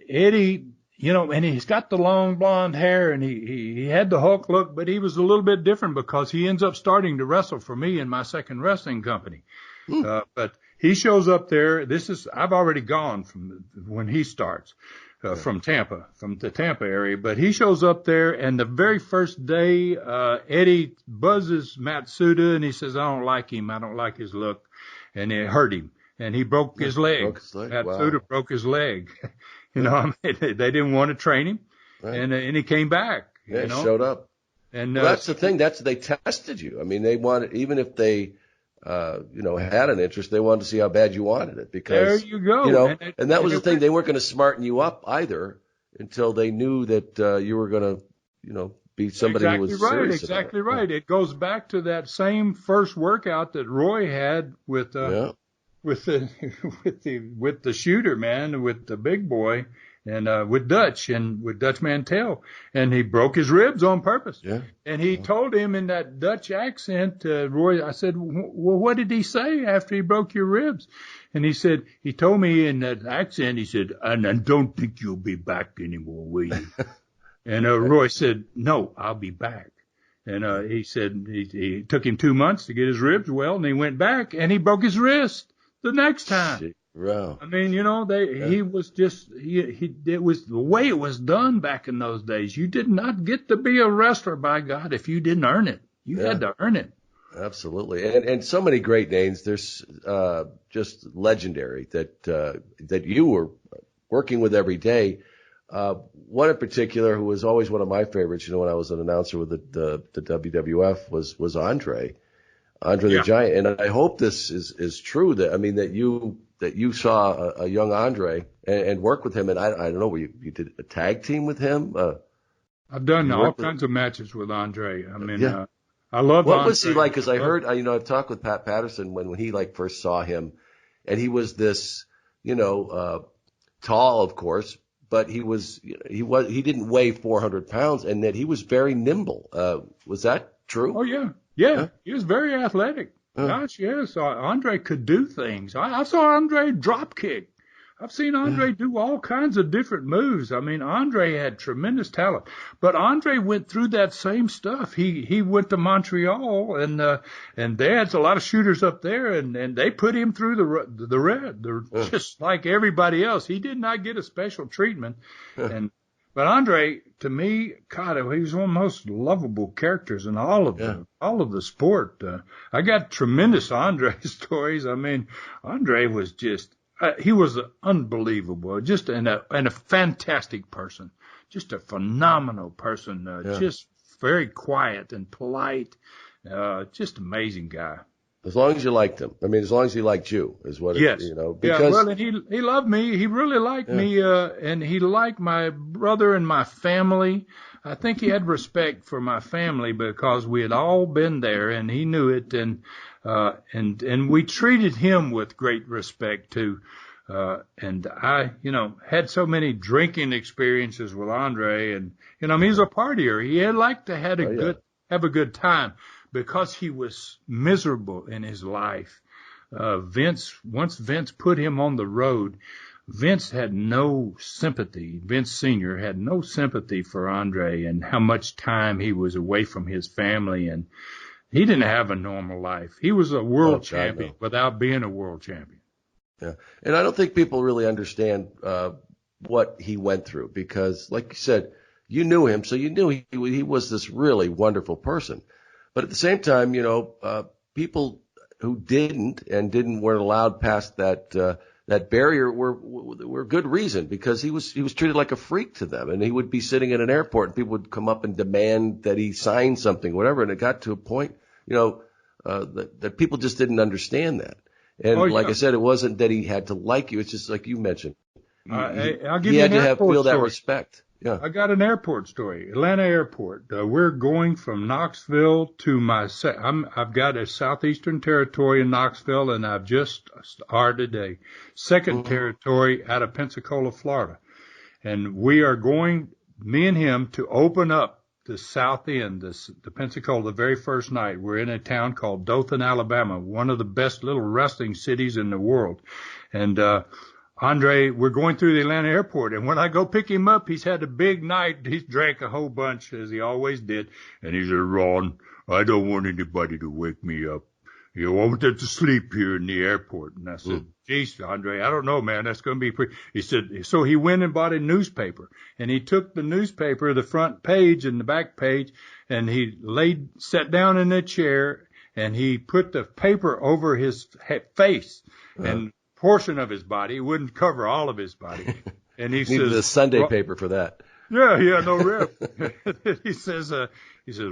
Eddie, you know, and he's got the long blonde hair, and he had the Hulk look, but he was a little bit different because he ends up starting to wrestle for me in my second wrestling company. But he shows up there. I've already gone from when he starts, from the Tampa area, but he shows up there, and the very first day, Eddie buzzes Matsuda, and he says, I don't like him. I don't like his look. And it hurt him. And he broke his leg. Matsuda broke his leg. You know, I mean, they didn't want to train him, and he came back. Yeah, you know? Showed up. And that's the thing. They tested you. I mean, they wanted, even if they, had an interest, they wanted to see how bad you wanted it. Because there you go. You know, and that was the thing. They weren't going to smarten you up either until they knew that you were going to, be somebody who was serious. Exactly right. It goes back to that same first workout that Roy had with the shooter, man, with the big boy, and with Dutch Mantell, and he broke his ribs on purpose. Yeah. And he told him in that Dutch accent, Roy, I said, well, what did he say after he broke your ribs? And he told me in that accent, he said, and I don't think you'll be back anymore, will you? And Roy said, no, I'll be back. And he said he took him 2 months to get his ribs well, and he went back, and he broke his wrist the next time. Wow. I mean, he was just, it was the way it was done back in those days. You did not get to be a wrestler, by God, if you didn't earn it. You had to earn it. Absolutely. And so many great names. There's just legendary that you were working with every day. One in particular who was always one of my favorites, when I was an announcer with the WWF was Andre the Giant. And I hope this is true that you saw a young Andre and worked with him. And I don't know, you did a tag team with him? I've done all kinds of matches with Andre. I mean, I love What Andre. was he like? Cause I heard, I've talked with Pat Patterson when he first saw him, and he was this, tall, of course, but he didn't weigh 400 pounds, and that he was very nimble. Was that true? Oh yeah. Yeah. He was very athletic. Gosh, yes. Andre could do things. I saw Andre drop kick. I've seen Andre do all kinds of different moves. I mean, Andre had tremendous talent, but Andre went through that same stuff. He went to Montreal, and they had a lot of shooters up there, and they put him through the red, just like everybody else. He did not get a special treatment. But Andre, to me, God, he was one of the most lovable characters in all of the sport. I got tremendous Andre stories. I mean, Andre was just, he was unbelievable, just and a fantastic person, just a phenomenal person, just very quiet and polite, just amazing guy. As long as you liked him. I mean, as long as he liked you is what yes. Because well, and he loved me. He really liked me, and he liked my brother and my family. I think he had respect for my family because we had all been there, and he knew it, and we treated him with great respect too. And I, had so many drinking experiences with Andre, and he was a partier. He had liked to have a good time. Because he was miserable in his life. Once Vince put him on the road, Vince had no sympathy. Vince Sr. had no sympathy for Andre and how much time he was away from his family, and he didn't have a normal life. He was a world champion without being a world champion. Yeah. And I don't think people really understand what he went through because, like you said, you knew him, so you knew he was this really wonderful person. But at the same time, people who weren't allowed past that barrier were good reason because he was treated like a freak to them, and he would be sitting at an airport and people would come up and demand that he sign something, whatever, and it got to a point, that people just didn't understand that. And I said, it wasn't that he had to like you; it's just like you mentioned, I'll give he you had an to airport feel that story. respect. Yeah. I got an airport story, Atlanta Airport. We're going from Knoxville to I've got a Southeastern territory in Knoxville, and I've just started a second territory out of Pensacola, Florida. And we are going, me and him, to open up the South End, the Pensacola, the very first night. We're in a town called Dothan, Alabama, one of the best little wrestling cities in the world. And Andre, we're going through the Atlanta airport, and when I go pick him up, he's had a big night. He's drank a whole bunch, as he always did. And he said, Ron, I don't want anybody to wake me up. You want them to sleep here in the airport. And I said, geez, Andre, I don't know, man. That's going to be pretty. He said, so he went and bought a newspaper. And he took the newspaper, the front page and the back page, and he sat down in a chair, and he put the paper over his face and portion of his body. It wouldn't cover all of his body. And he needed says, a Sunday paper for that. Yeah, no rip. He says,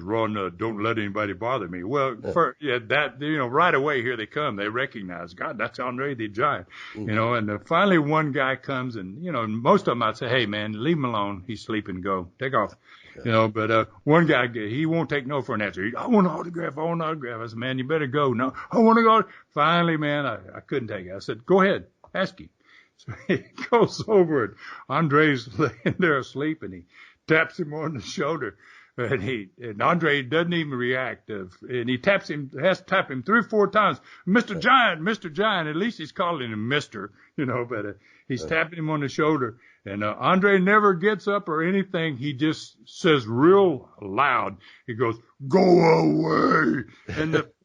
Ron, don't let anybody bother me. Well, right away here they come. They recognize, God, that's Andre the Giant, and finally one guy comes and, most of them I'd say, hey man, leave him alone. He's sleeping. Go take off. But one guy, he won't take no for an answer. I want an autograph. I said, man, you better go. No, I want to go. Finally, man, I couldn't take it. I said, go ahead, ask him. So he goes over and Andre's laying there asleep and he taps him on the shoulder and Andre doesn't even react. And he has to tap him 3 or 4 times. Mr. Giant. At least he's calling him Mr., but he's tapping him on the shoulder. And Andre never gets up or anything. He just says real loud. He goes, go away.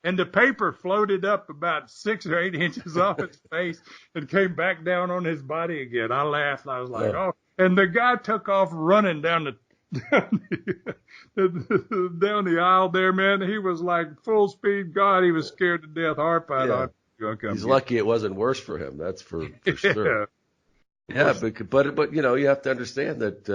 And the paper floated up about 6 or 8 inches off his face and came back down on his body again. I laughed. I was like, oh. And the guy took off running down the aisle there, man. He was like full speed. God, he was scared to death. He's lucky it wasn't worse for him. That's for sure. Yeah, but you have to understand that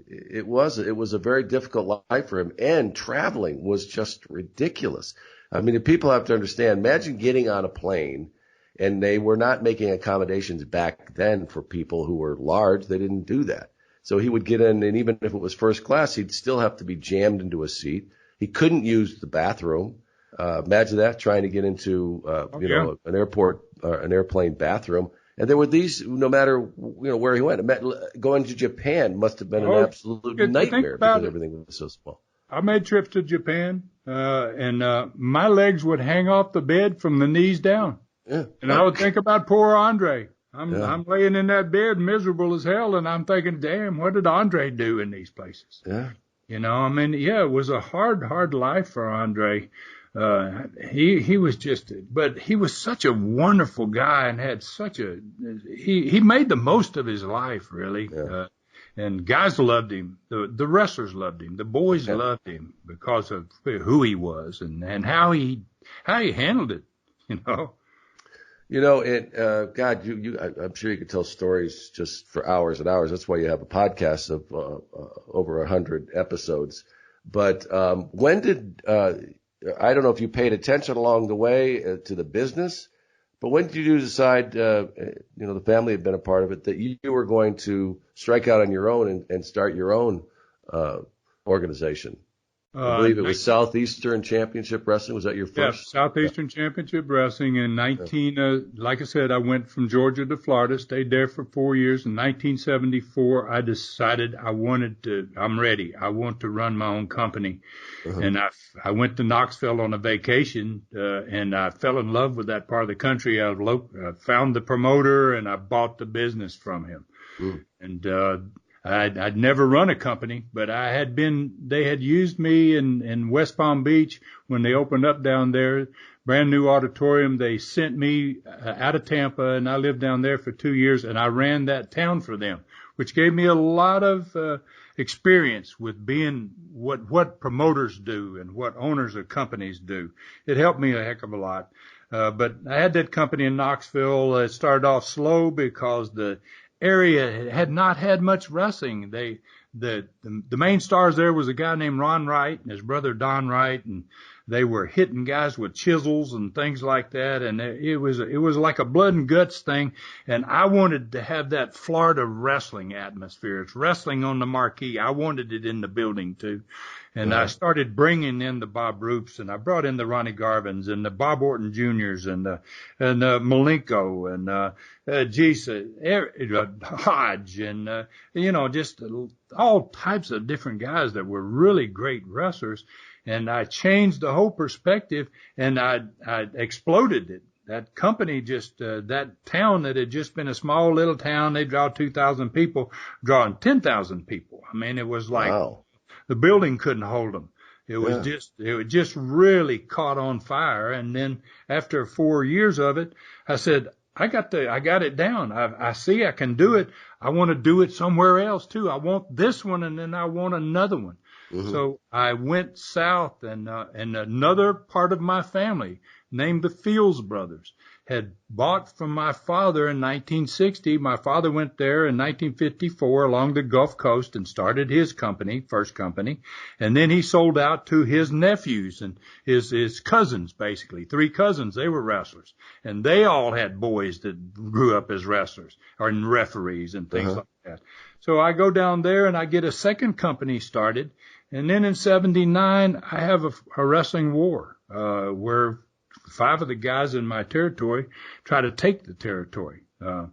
it was a very difficult life for him, and traveling was just ridiculous. I mean, people have to understand. Imagine getting on a plane, and they were not making accommodations back then for people who were large. They didn't do that. So he would get in, and even if it was first class, he'd still have to be jammed into a seat. He couldn't use the bathroom. Imagine that, trying to get into an airplane bathroom. And there were these, no matter where he went. Going to Japan must have been an absolute nightmare because everything was so small. I made trips to Japan, and my legs would hang off the bed from the knees down. Yeah. And I would think about poor Andre. I'm laying in that bed miserable as hell, and I'm thinking, damn, what did Andre do in these places? Yeah. It was a hard life for Andre. He was such a wonderful guy and had he made the most of his life, really. Yeah. And guys loved him. The wrestlers loved him. The boys loved him because of who he was and how he handled it, God, I'm sure you could tell stories just for hours and hours. That's why you have a podcast of over 100 episodes. But when did I don't know if you paid attention along the way to the business, but when did you decide, the family had been a part of it, that you were going to strike out on your own and start your own organization? I believe it was Southeastern Championship Wrestling. Was that your first? Yeah, Southeastern Championship Wrestling in like I said, I went from Georgia to Florida, stayed there for 4 years. In 1974, I decided I'm ready. I want to run my own company. Uh-huh. And I went to Knoxville on a vacation, and I fell in love with that part of the country. I found the promoter and I bought the business from him. Mm. And, I'd never run a company, but they had used me in West Palm Beach when they opened up down there, brand new auditorium. They sent me out of Tampa, and I lived down there for 2 years, and I ran that town for them, which gave me a lot of experience with being what promoters do and what owners of companies do. It helped me a heck of a lot. But I had that company in Knoxville. It started off slow because the area had not had much wrestling. The main stars there was a guy named Ron Wright and his brother Don Wright, and They were hitting guys with chisels and things like that. And it was like a blood and guts thing. And I wanted to have that Florida wrestling atmosphere. It's wrestling on the marquee. I wanted it in the building too. And I started bringing in the Bob Roops, and I brought in the Ronnie Garvins and the Bob Orton Juniors and Malenko and Hodge and just all types of different guys that were really great wrestlers. And I changed the whole perspective, and I exploded it. That company that town that had just been a small little town, they draw 2,000 people, drawing 10,000 people. I mean, it was like, wow. The building couldn't hold them. It was it just really caught on fire. And then after 4 years of it, I said, I got it down. I see I can do it. I want to do it somewhere else too. I want this one, and then I want another one. Mm-hmm. So I went south, and another part of my family, named the Fields brothers, had bought from my father in 1960. My father went there in 1954 along the Gulf Coast and started his company, first company. And then he sold out to his nephews and his cousins, basically. 3 cousins, they were wrestlers. And they all had boys that grew up as wrestlers or in referees and things like that. So I go down there and I get a second company started. And then in 79, I have a wrestling war, where 5 of the guys in my territory try to take the territory. So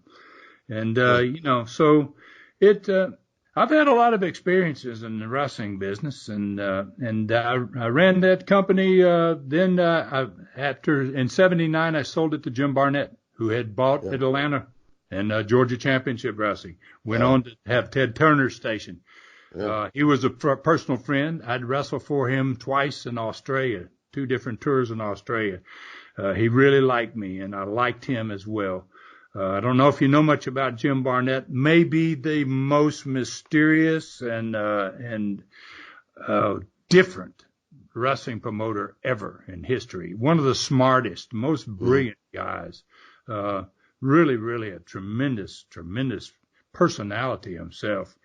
I've had a lot of experiences in the wrestling business, and I ran that company. After in 79, I sold it to Jim Barnett, who had bought Atlanta and Georgia Championship Wrestling. Went on to have Ted Turner's station. He was a personal friend. I'd wrestled for him twice in Australia, 2 different tours in Australia. He really liked me, and I liked him as well. I don't know if you know much about Jim Barnett. Maybe the most mysterious and different wrestling promoter ever in history. One of the smartest, most brilliant guys. Really, really a tremendous personality himself.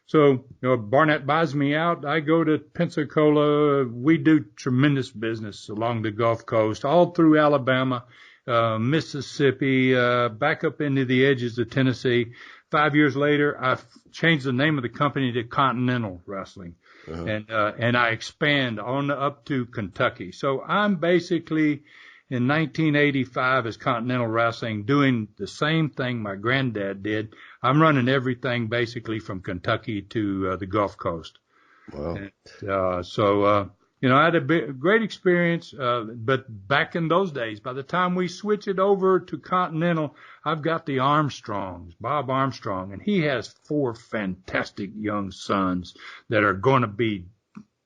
So, Barnett buys me out. I go to Pensacola. We do tremendous business along the Gulf Coast, all through Alabama, Mississippi, back up into the edges of Tennessee. 5 years later, I changed the name of the company to Continental Wrestling. And I expand on up to Kentucky. So I'm basically in 1985 as Continental Wrestling doing the same thing my granddad did. I'm running everything basically from Kentucky to the Gulf Coast. Wow. And, I had a great experience, but back in those days, by the time we switch it over to Continental, I've got the Armstrongs, Bob Armstrong, and he has 4 fantastic young sons that are going to be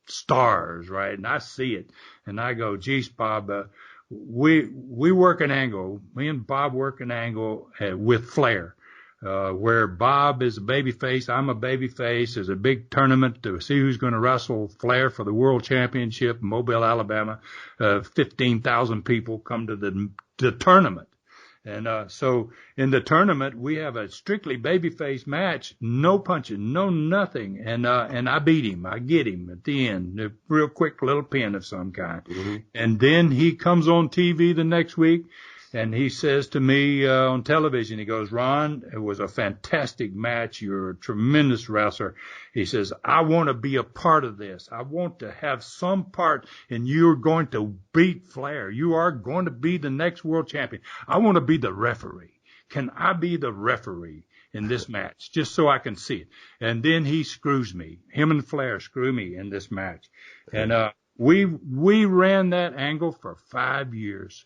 stars, right? And I see it, and I go, geez, Bob, we work an angle, me and Bob work an angle with Flair. Where Bob is a baby face, I'm a baby face. There's a big tournament to see who's going to wrestle Flair for the World Championship in Mobile, Alabama. 15,000 people come to the tournament. And so in the tournament, we have a strictly babyface match, no punching, no nothing. And I beat him. I get him at the end, a real quick little pin of some kind. Mm-hmm. And then he comes on TV the next week. And he says to me on television, he goes, Ron, it was a fantastic match. You're a tremendous wrestler. He says, I want to be a part of this. I want to have some part, and you're going to beat Flair. You are going to be the next world champion. I want to be the referee. Can I be the referee in this match, just so I can see it? And then he screws me. Him and Flair screw me in this match. And we ran that angle for 5 years.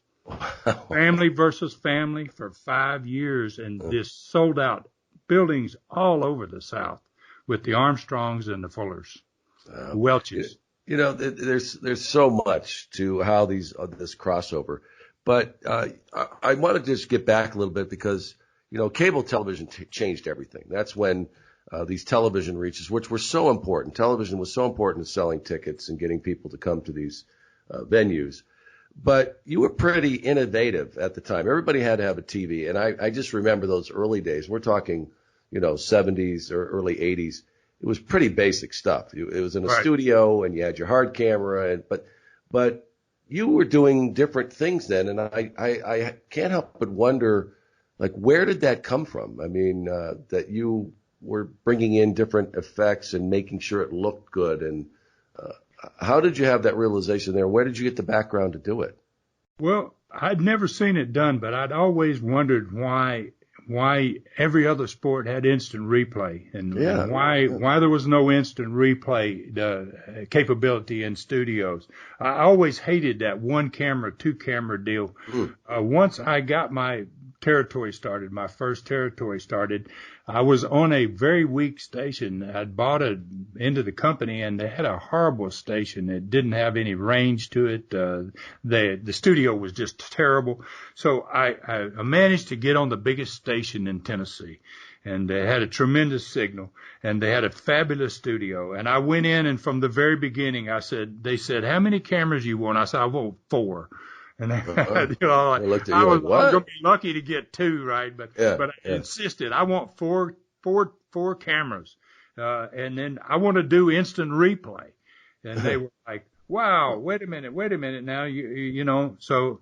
Family versus family for 5 years, and this sold out buildings all over the South with the Armstrongs and the Fullers, Welches. There's so much to how this crossover, but I want to just get back a little bit because cable television changed everything. That's when these television reaches, which were so important. Television was so important in selling tickets and getting people to come to these venues. But you were pretty innovative at the time. Everybody had to have a TV. And I just remember those early days. We're talking, 70s or early 80s. It was pretty basic stuff. It was in a studio and you had your hard camera. But But you were doing different things then, and I can't help but wonder, like, where did that come from? I mean, that you were bringing in different effects and making sure it looked good. And how did you have that realization there? Where did you get the background to do it? Well, I'd never seen it done, but I'd always wondered why every other sport had instant replay and why there was no instant replay capability in studios. I always hated that one camera, two camera deal. Once I got my first territory started, I was on a very weak station. I'd bought it into the company, and they had a horrible station. It didn't have any range to it. The studio was just terrible. So I managed to get on the biggest station in Tennessee, and they had a tremendous signal, and they had a fabulous studio. And I went in, and from the very beginning, they said, how many cameras you want? I said, I want 4. And I was going to be lucky to get 2, right? But I insisted I want four cameras, and then I want to do instant replay. And they were like, "Wow, wait a minute now, you know." So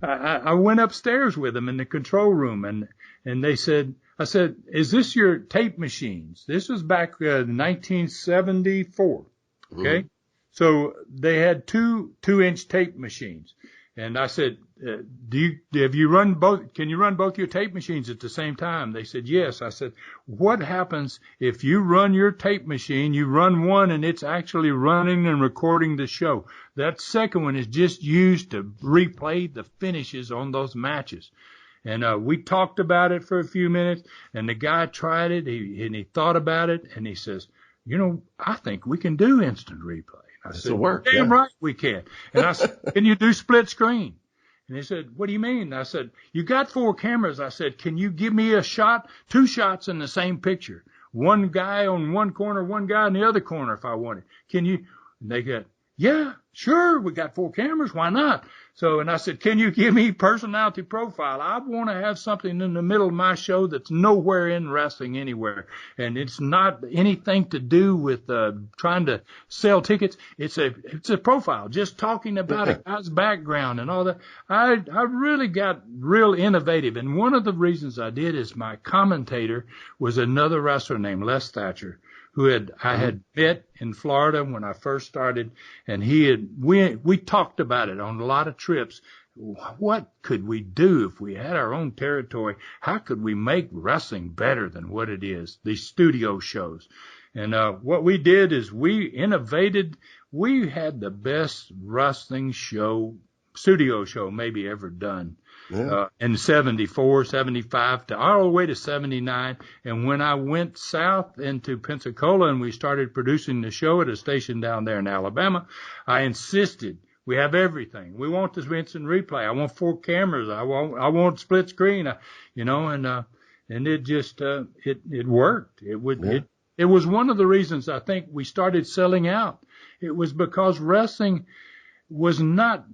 I went upstairs with them in the control room, and they said, I said, "Is this your tape machines?" This was back 1974. Okay. So they had 2-inch tape machines. And I said, can you run both your tape machines at the same time? They said, yes. I said, what happens if you run your tape machine, you run one and it's actually running and recording the show? That second one is just used to replay the finishes on those matches. And we talked about it for a few minutes, and the guy tried it, and he thought about it, and he says, I think we can do instant replay. I said, damn right we can. And I said, can you do split screen? And he said, what do you mean? I said, you got 4 cameras. I said, can you give me 2 shots in the same picture? One guy on one corner, one guy in the other corner if I wanted. Can you? And they got, yeah, sure. We got 4 cameras. Why not? So, and I said, can you give me personality profile? I want to have something in the middle of my show that's nowhere in wrestling anywhere. And it's not anything to do with, trying to sell tickets. It's a profile, just talking about a guy's background and all that. I really got real innovative. And one of the reasons I did is my commentator was another wrestler named Les Thatcher, who I had met in Florida when I first started, and we talked about it on a lot of trips. What could we do if we had our own territory? How could we make wrestling better than what it is? These studio shows. And what we did is we innovated. We had the best wrestling studio show maybe ever done. In 74, 75, all the way to 79. And when I went south into Pensacola and we started producing the show at a station down there in Alabama, I insisted we have everything. We want this instant replay. I want 4 cameras. I want split screen. And it just it worked. It was one of the reasons I think we started selling out. It was because wrestling was not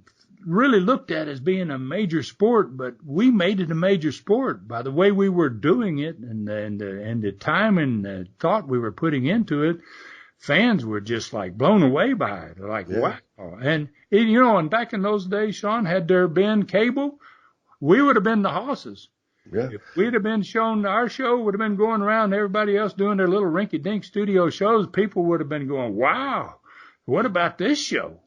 really looked at as being a major sport, but we made it a major sport by the way we were doing it and the time and the thought we were putting into it. Fans were just like blown away by it. They're like, wow. And and back in those days, Sean, had there been cable, we would have been the hosses. Yeah. If we'd have been shown, our show would have been going around, everybody else doing their little rinky-dink studio shows, people would have been going, wow, what about this show?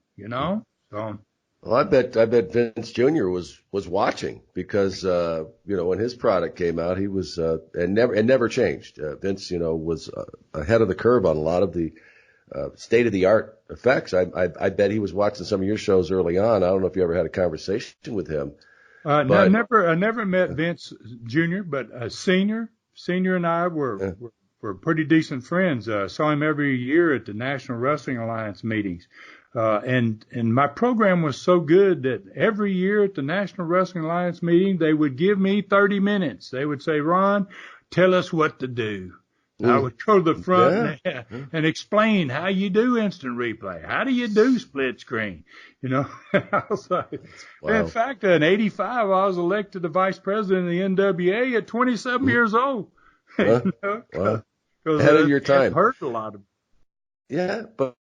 So. Well, I bet Vince Jr. was watching because, when his product came out, he was, and never changed. Vince, was ahead of the curve on a lot of the, state of the art effects. I bet he was watching some of your shows early on. I don't know if you ever had a conversation with him. I never met Vince Jr., but, Senior and I were pretty decent friends. Saw him every year at the National Wrestling Alliance meetings. And my program was so good that every year at the National Wrestling Alliance meeting, they would give me 30 minutes. They would say, Ron, tell us what to do. I would go to the front and explain how you do instant replay. How do you do split screen? I was like, wow. In fact, in 85, I was elected the vice president of the NWA at 27 years old. Wow. Ahead of your time. Hurt a lot of. Yeah, but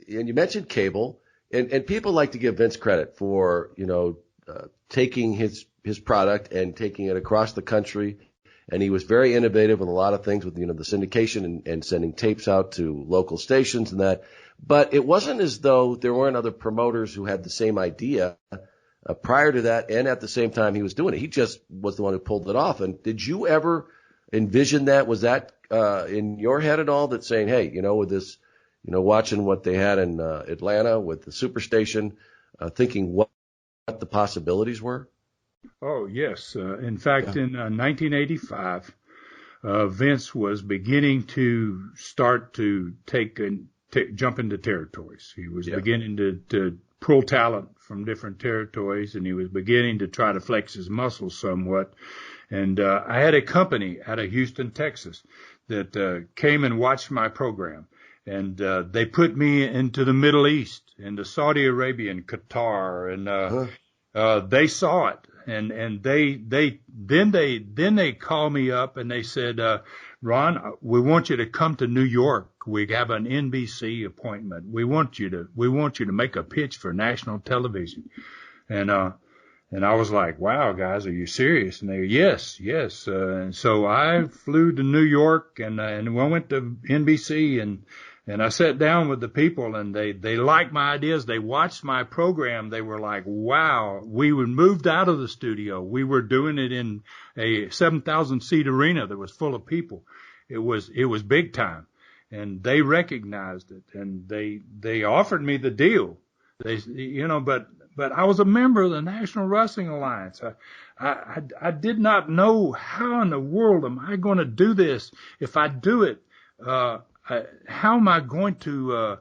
and you mentioned cable, and people like to give Vince credit for, taking his product and taking it across the country. And he was very innovative with a lot of things with, the syndication and sending tapes out to local stations and that. But it wasn't as though there weren't other promoters who had the same idea prior to that, and at the same time he was doing it. He just was the one who pulled it off. And did you ever envision that? Was that in your head at all, that saying, hey, with this, watching what they had in Atlanta with the Superstation, thinking what the possibilities were? Oh, yes. In fact, in 1985, Vince was beginning to start to jump into territories. He was beginning to pull talent from different territories, and he was beginning to try to flex his muscles somewhat. And I had a company out of Houston, Texas, that came and watched my program. And they put me into the Middle East, into Saudi Arabia and Qatar, and they saw it. And they called me up and they said, Ron, we want you to come to New York. We have an NBC appointment. We want you to make a pitch for national television. And I was like, wow, guys, are you serious? And they go, yes. And so I flew to New York and I went to NBC and I sat down with the people, and they liked my ideas. They watched my program. They were like, wow, we moved out of the studio. We were doing it in a 7,000 seat arena that was full of people. It was big time, and they recognized it, and they offered me the deal. But I was a member of the National Wrestling Alliance. I did not know how in the world am I going to do this. If I do it, how am I going to,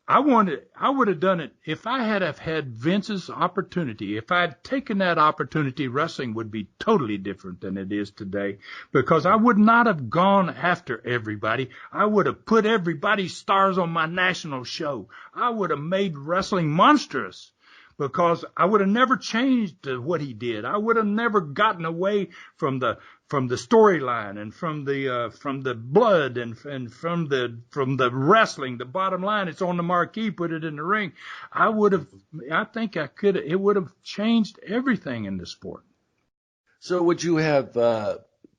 I would have done it if I had have had Vince's opportunity. If I had taken that opportunity, wrestling would be totally different than it is today, because I would not have gone after everybody. I would have put everybody's stars on my national show. I would have made wrestling monstrous, because I would have never changed what he did. I would have never gotten away from the storyline and from the blood and from the wrestling. The bottom line, it's on the marquee, put it in the ring. It would have changed everything in the sport. So would you have,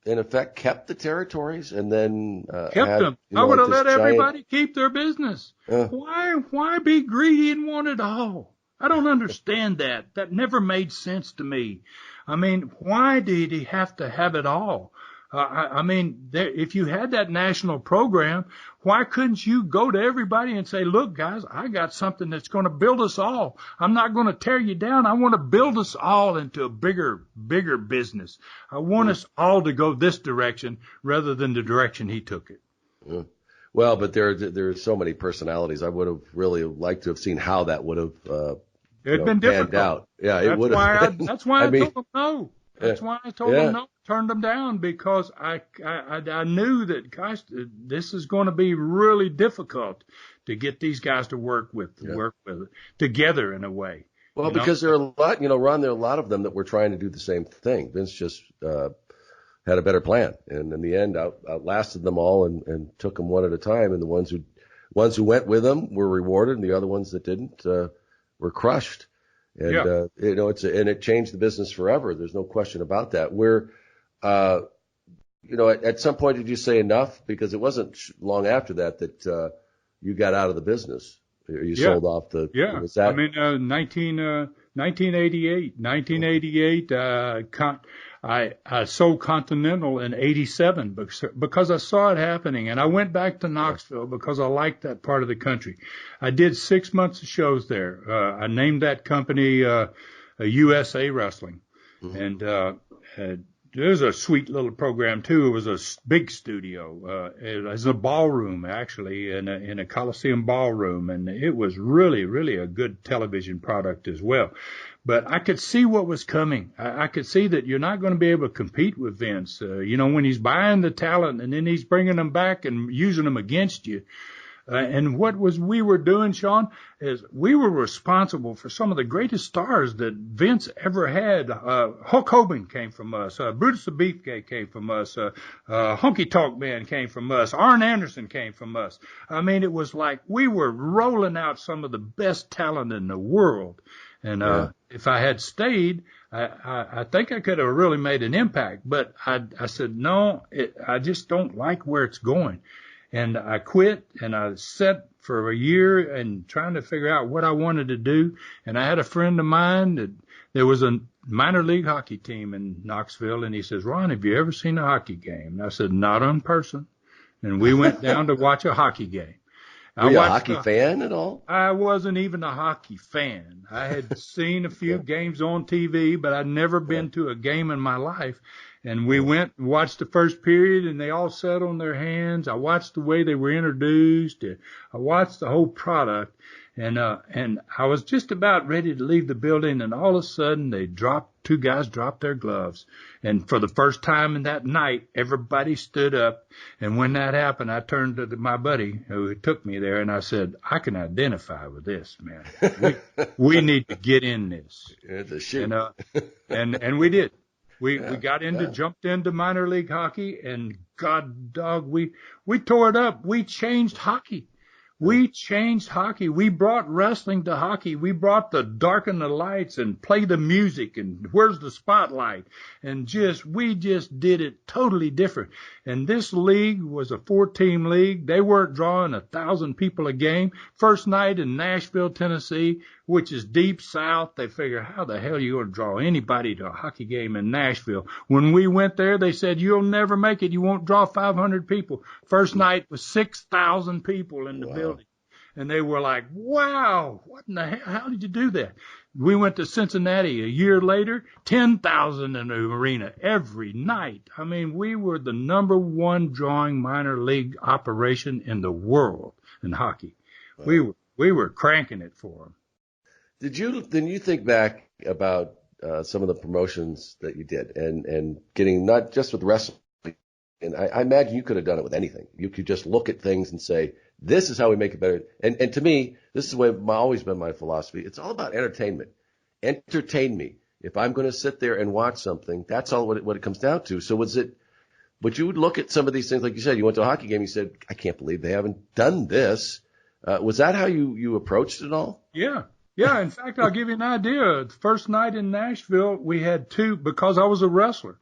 in effect, kept the territories and then kept them? I would have let everybody keep their business. Why be greedy and want it all? I don't understand that. That never made sense to me. I mean, why did he have to have it all? If you had that national program, why couldn't you go to everybody and say, look, guys, I got something that's going to build us all. I'm not going to tear you down. I want to build us all into a bigger business. I want us all to go this direction rather than the direction he took it. Yeah. Well, but there are so many personalities. I would have really liked to have seen how that would have it'd been difficult. Out. Yeah, it would have. That's why I told them no. That's why I told them no, turned them down, because I knew that, gosh, this is going to be really difficult to get these guys to work with together in a way. Well, because there are a lot, Ron, there are a lot of them that were trying to do the same thing. Vince just had a better plan, and in the end outlasted them all and took them one at a time. And the ones who went with him were rewarded, and the other ones that didn't were crushed. And, and it changed the business forever. There's no question about that. At some point, did you say enough? Because it wasn't long after that you got out of the business. You sold off the, was that? 1988, I sold Continental in 87 because I saw it happening, and I went back to Knoxville because I liked that part of the country. I did 6 months of shows there. I named that company USA Wrestling, and it was a sweet little program too. It was a big studio. It was a ballroom, actually, in a Coliseum ballroom, and it was really, really a good television product as well. But I could see what was coming. I could see that you're not going to be able to compete with Vince. When he's buying the talent and then he's bringing them back and using them against you. And we were doing, Sean, is we were responsible for some of the greatest stars that Vince ever had. Hulk Hogan came from us. Brutus the Beefcake came from us. Honky Tonk Man came from us. Arn Anderson came from us. I mean, it was like we were rolling out some of the best talent in the world. And if I had stayed, I think I could have really made an impact. But I said, no, I just don't like where it's going. And I quit, and I sat for a year and trying to figure out what I wanted to do. And I had a friend of mine that there was a minor league hockey team in Knoxville, and he says, Ron, have you ever seen a hockey game? And I said, not in person. And we went down to watch a hockey game. Were you a hockey fan at all? I wasn't even a hockey fan. I had seen a few games on TV, but I'd never been to a game in my life. And we went and watched the first period, and they all sat on their hands. I watched the way they were introduced. I watched the whole product. And I was just about ready to leave the building, and all of a sudden two guys dropped their gloves. And for the first time in that night, everybody stood up. And when that happened, I turned to my buddy who took me there, and I said, I can identify with this, man. We need to get in this. It's a shit. And we did. We jumped into minor league hockey, and God dog, we tore it up. We changed hockey. We changed hockey. We brought wrestling to hockey. We brought the darken the lights and play the music and where's the spotlight, and we just did it totally different. And this league was a 4-team league. They weren't drawing 1,000 people a game. First night in Nashville, Tennessee, which is deep south. They figure, how the hell are you going to draw anybody to a hockey game in Nashville? When we went there, they said, you'll never make it. You won't draw 500 people. First night was 6,000 people in the building. And they were like, wow, what in the hell? How did you do that? We went to Cincinnati a year later, 10,000 in the arena every night. I mean, we were the number one drawing minor league operation in the world in hockey. Wow. We were cranking it for them. Then you think back about some of the promotions that you did and getting not just with wrestling, and I imagine you could have done it with anything. You could just look at things and say, this is how we make it better. And to me, this is always been my philosophy. It's all about entertainment. Entertain me. If I'm going to sit there and watch something, that's all what it comes down to. So but you would look at some of these things, like you said, you went to a hockey game, you said, I can't believe they haven't done this. Was that how you approached it all? Yeah. Yeah. In fact, I'll give you an idea. The first night in Nashville, we had two, because I was a wrestler.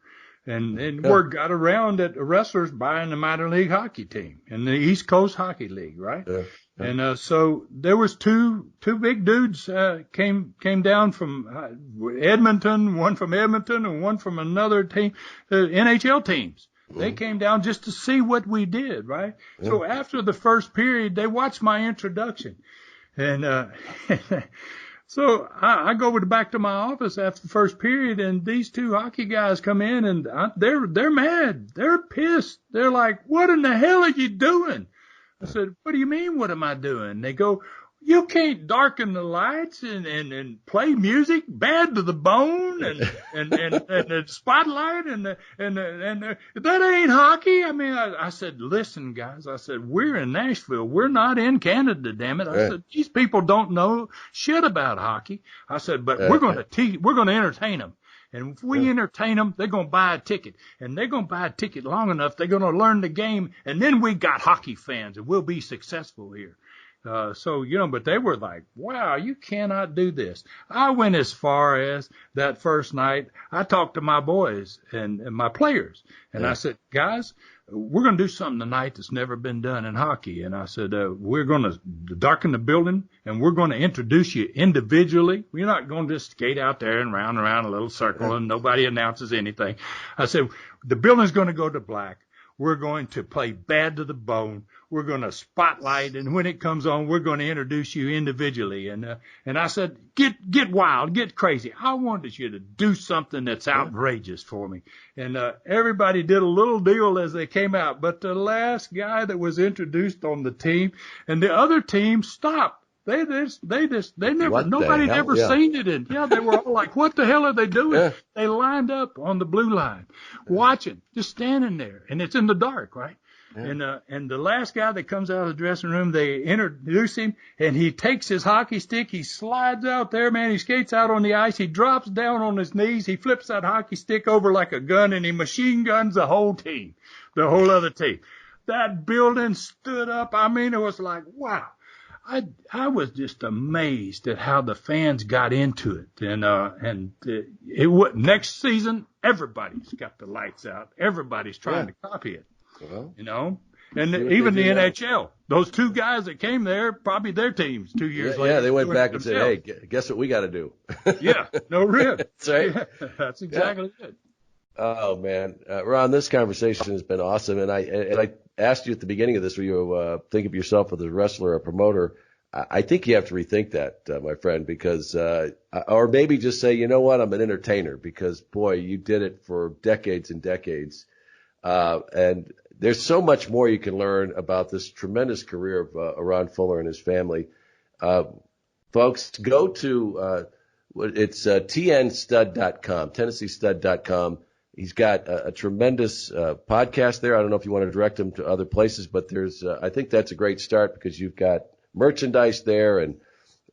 And word got around that the wrestlers buying the minor league hockey team in the East Coast Hockey League, right? Yeah. And so there was two big dudes came down from Edmonton, one from Edmonton and one from another team, NHL teams. They came down just to see what we did, right? Yeah. So after the first period, they watched my introduction, and so I go back to my office after the first period, and these two hockey guys come in, and they're mad. They're pissed. They're like, what in the hell are you doing? I said, what do you mean, what am I doing? They go, you can't darken the lights and play music bad to the bone and the spotlight and that ain't hockey. I mean, I said, listen, guys, I said, we're in Nashville. We're not in Canada, damn it. I said, these people don't know shit about hockey. I said, but we're going to entertain them. And if we entertain them, they're going to buy a ticket. And they're going to buy a ticket long enough, they're going to learn the game. And then we got hockey fans, and we'll be successful here. But they were like, wow, you cannot do this. I went as far as that first night. I talked to my boys and my players. And I said, guys, we're going to do something tonight that's never been done in hockey. And I said, we're going to darken the building, and we're going to introduce you individually. We're not going to just skate out there and round around a little circle and nobody announces anything. I said, the building's going to go to black. We're going to play bad to the bone. We're going to spotlight, and when it comes on, we're going to introduce you individually. And I said, get wild, get crazy. I wanted you to do something that's outrageous for me. And everybody did a little deal as they came out. But the last guy that was introduced on the team, and the other team stopped. Nobody never seen it. And they were all like, what the hell are they doing? Yeah. They lined up on the blue line, watching, just standing there. And it's in the dark, right? And the last guy that comes out of the dressing room, they introduce him, and he takes his hockey stick, he slides out there, man, he skates out on the ice, he drops down on his knees, he flips that hockey stick over like a gun, and he machine guns the whole team, the whole other team. That building stood up. I mean, it was like, wow. I was just amazed at how the fans got into it. And next season, everybody's got the lights out. Everybody's trying to copy it, and even the NHL, those two guys that came there, probably their teams 2 years later. Yeah, they went back and said, hey, guess what we got to do? Yeah, no rib. That's right. Yeah, that's exactly it. Oh, man. Ron, this conversation has been awesome. And I asked you at the beginning of this, where you think of yourself as a wrestler or a promoter. I think you have to rethink that, my friend, because, or maybe just say, you know what, I'm an entertainer, because, boy, you did it for decades and decades. And there's so much more you can learn about this tremendous career of Ron Fuller and his family. Folks, go to, it's tnstud.com, TennesseeStud.com. He's got a tremendous podcast there. I don't know if you want to direct him to other places, but I think that's a great start, because you've got merchandise there and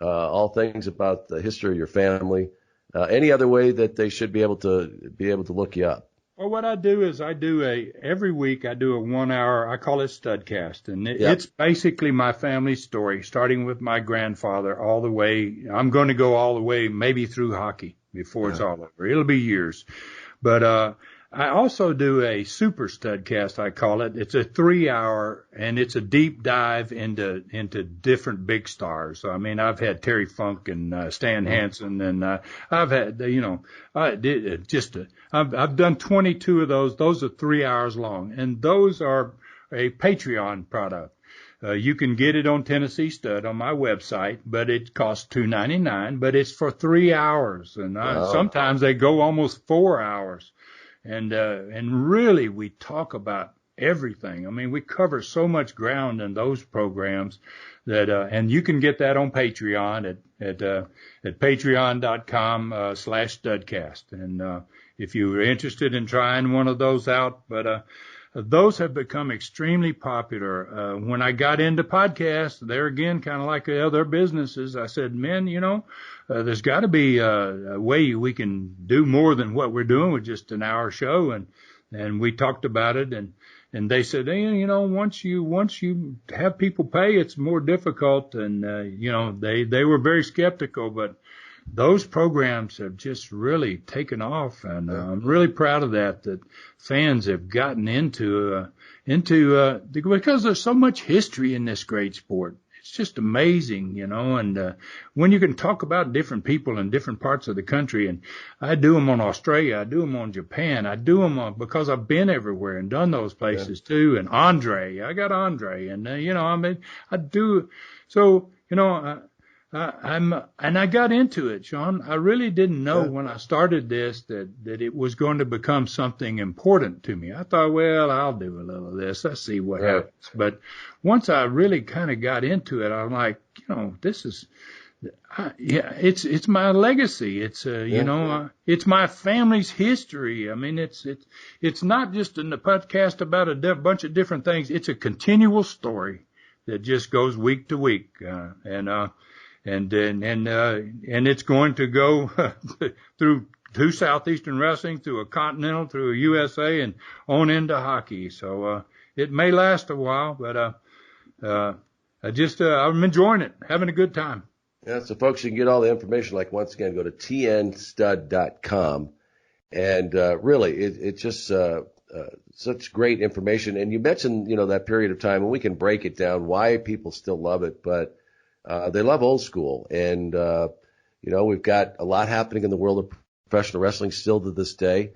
all things about the history of your family. Any other way that they should be able to look you up? Well, what I do is every week I do a 1 hour, I call it Studcast, and it's basically my family story, starting with my grandfather all the way. I'm going to go all the way, maybe through hockey before it's all over. It'll be years. But I also do a super studcast, I call it. It's a 3 hour, and it's a deep dive into different big stars. I mean, I've had Terry Funk and Stan Hansen, and I've had, I've done 22 of those. Those are 3 hours long, and those are a Patreon product. You can get it on Tennessee Stud on my website, but it costs $2.99, but it's for 3 hours, and sometimes they go almost 4 hours. And really we talk about everything. I mean, we cover so much ground in those programs that, and you can get that on Patreon at patreon.com/studcast. And, if you're interested in trying one of those out, but, those have become extremely popular. When I got into podcasts, there again, kind of like the other businesses, I said, man, there's got to be a way we can do more than what we're doing with just an hour show. And we talked about it, and they said, hey, once you have people pay, it's more difficult. And, they were very skeptical, but those programs have just really taken off, and I'm really proud of that fans have gotten into because there's so much history in this great sport. It's just amazing, and when you can talk about different people in different parts of the country, and I do them on Australia, I do them on Japan, I do them because I've been everywhere and done those places too, and I got Andre, and, I do, so, and I got into it, Sean. I really didn't know when I started this that it was going to become something important to me. I thought, well, I'll do a little of this. Let's see what happens. But once I really kind of got into it, I'm like, this is, it's my legacy. It's, it's my family's history. I mean, it's not just in the podcast about a bunch of different things. It's a continual story that just goes week to week. And it's going to go through Southeastern Wrestling, through a Continental, through a USA, and on into hockey. So it may last a while, but I'm enjoying it, having a good time. Yeah, so folks, you can get all the information. Like, once again, go to tnstud.com, and really, it's just such great information. And you mentioned, that period of time, and we can break it down why people still love it, but they love old school, and we've got a lot happening in the world of professional wrestling still to this day,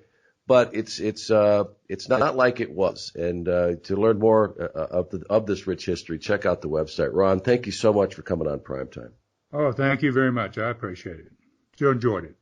but it's not like it was. And to learn more of this rich history, check out the website. Ron, thank you so much for coming on Primetime. Oh, thank you very much. I appreciate it. You enjoyed it.